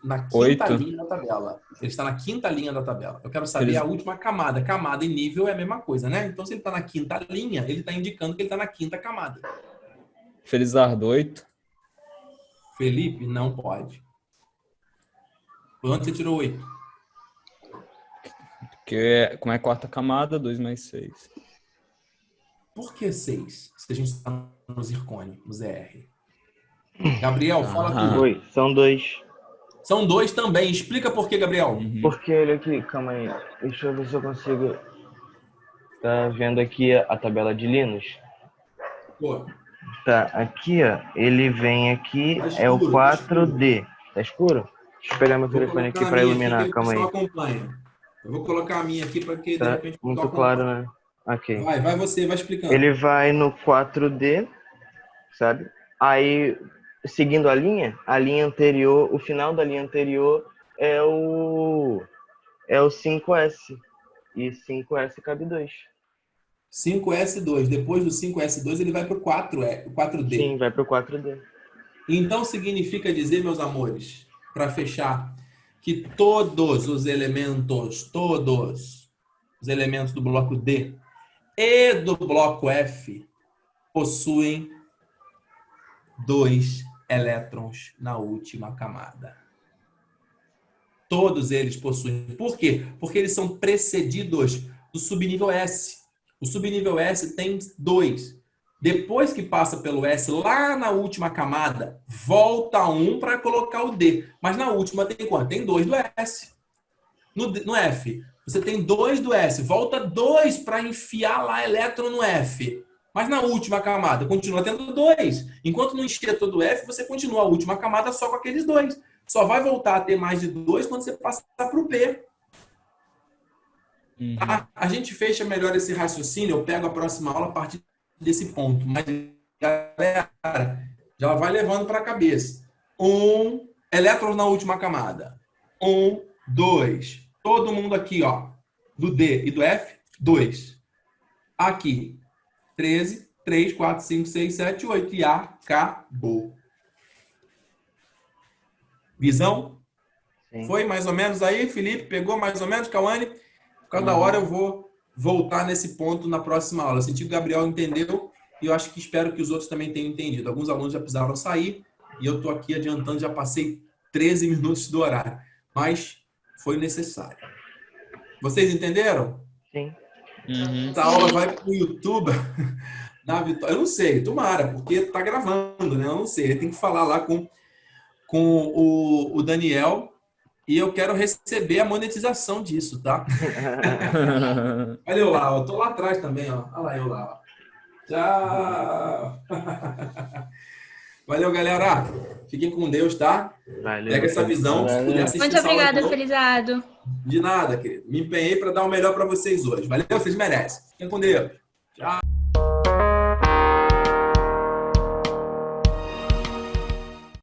na quinta 8. linha da tabela. Ele está na quinta linha da tabela. Eu quero saber a última camada. Camada e nível é a mesma coisa, né? Então, se ele está na quinta linha, ele está indicando que ele está na quinta camada. Felizardo, 8. Felipe, não pode. Quanto você tirou 8? Porque como é quarta camada, 2 mais 6. Por que 6? Se a gente está no zircônio, no ZR. Gabriel, fala tudo. Oi, são 2. São 2 também. Explica por que, Gabriel. Porque, olha aqui, calma aí. Deixa eu ver se eu consigo... Tá vendo aqui a tabela de Linus? Pô, Tá, aqui, ó. Ele vem aqui, Tá é o escuro, tá 4D. Tá escuro? Deixa eu pegar meu vou telefone aqui colocar a pra minha iluminar, aqui, que o calma aí. pessoal acompanha. Eu vou colocar a minha aqui para que, de Tá repente, o muito pessoal claro, acompanhe. né? Ok. Vai você, vai explicando. Ele vai no 4D, sabe? Aí, seguindo a linha anterior, o final da linha anterior é o 5S. E 5S cabe 2. 5S2. Depois do 5S2, ele vai para o 4D. Sim, vai pro 4D. Então, significa dizer, meus amores, para fechar, que todos os elementos do bloco D e do bloco F possuem 2 elétrons na última camada. Todos eles possuem. Por quê? Porque eles são precedidos do subnível S. O subnível S tem 2. Depois que passa pelo S, lá na última camada, volta 1 para colocar o D. Mas na última tem quanto? Tem 2 do S. No F, você tem 2 do S. Volta 2 para enfiar lá elétron no F. Mas na última camada, continua tendo 2. Enquanto não encher todo o F, você continua a última camada só com aqueles 2. Só vai voltar a ter mais de 2 quando você passar para o P. Tá? A gente fecha melhor esse raciocínio. Eu pego a próxima aula a partir desse ponto. Mas, galera, já vai levando para a cabeça. Elétrons na última camada. 2. Todo mundo aqui, ó. Do D e do F, 2. Aqui, 13, 3, 4, 5, 6, 7, 8. E acabou. Visão? Sim. Foi mais ou menos aí, Felipe? Pegou mais ou menos, Cauane? Cada hora eu vou voltar nesse ponto na próxima aula. Eu senti que o Gabriel entendeu e eu acho que espero que os outros também tenham entendido. Alguns alunos já precisaram sair e eu estou aqui adiantando, já passei 13 minutos do horário. Mas foi necessário. Vocês entenderam? Sim. Essa aula vai para o YouTube na Vitória. Eu não sei, tomara, porque está gravando, né? Eu não sei. Tem que falar lá com o Daniel e eu quero receber a monetização disso, tá? Olha eu lá, eu tô lá atrás também, ó. Olha lá eu lá, ó. Tchau! Valeu, galera. Fiquem com Deus, tá? Valeu. Pega essa visão. Se puder assistir Muito essa aula de obrigada, novo. Felizardo. De nada, querido. Me empenhei para dar o melhor para vocês hoje. Valeu, vocês merecem. Fiquem com Deus. Tchau.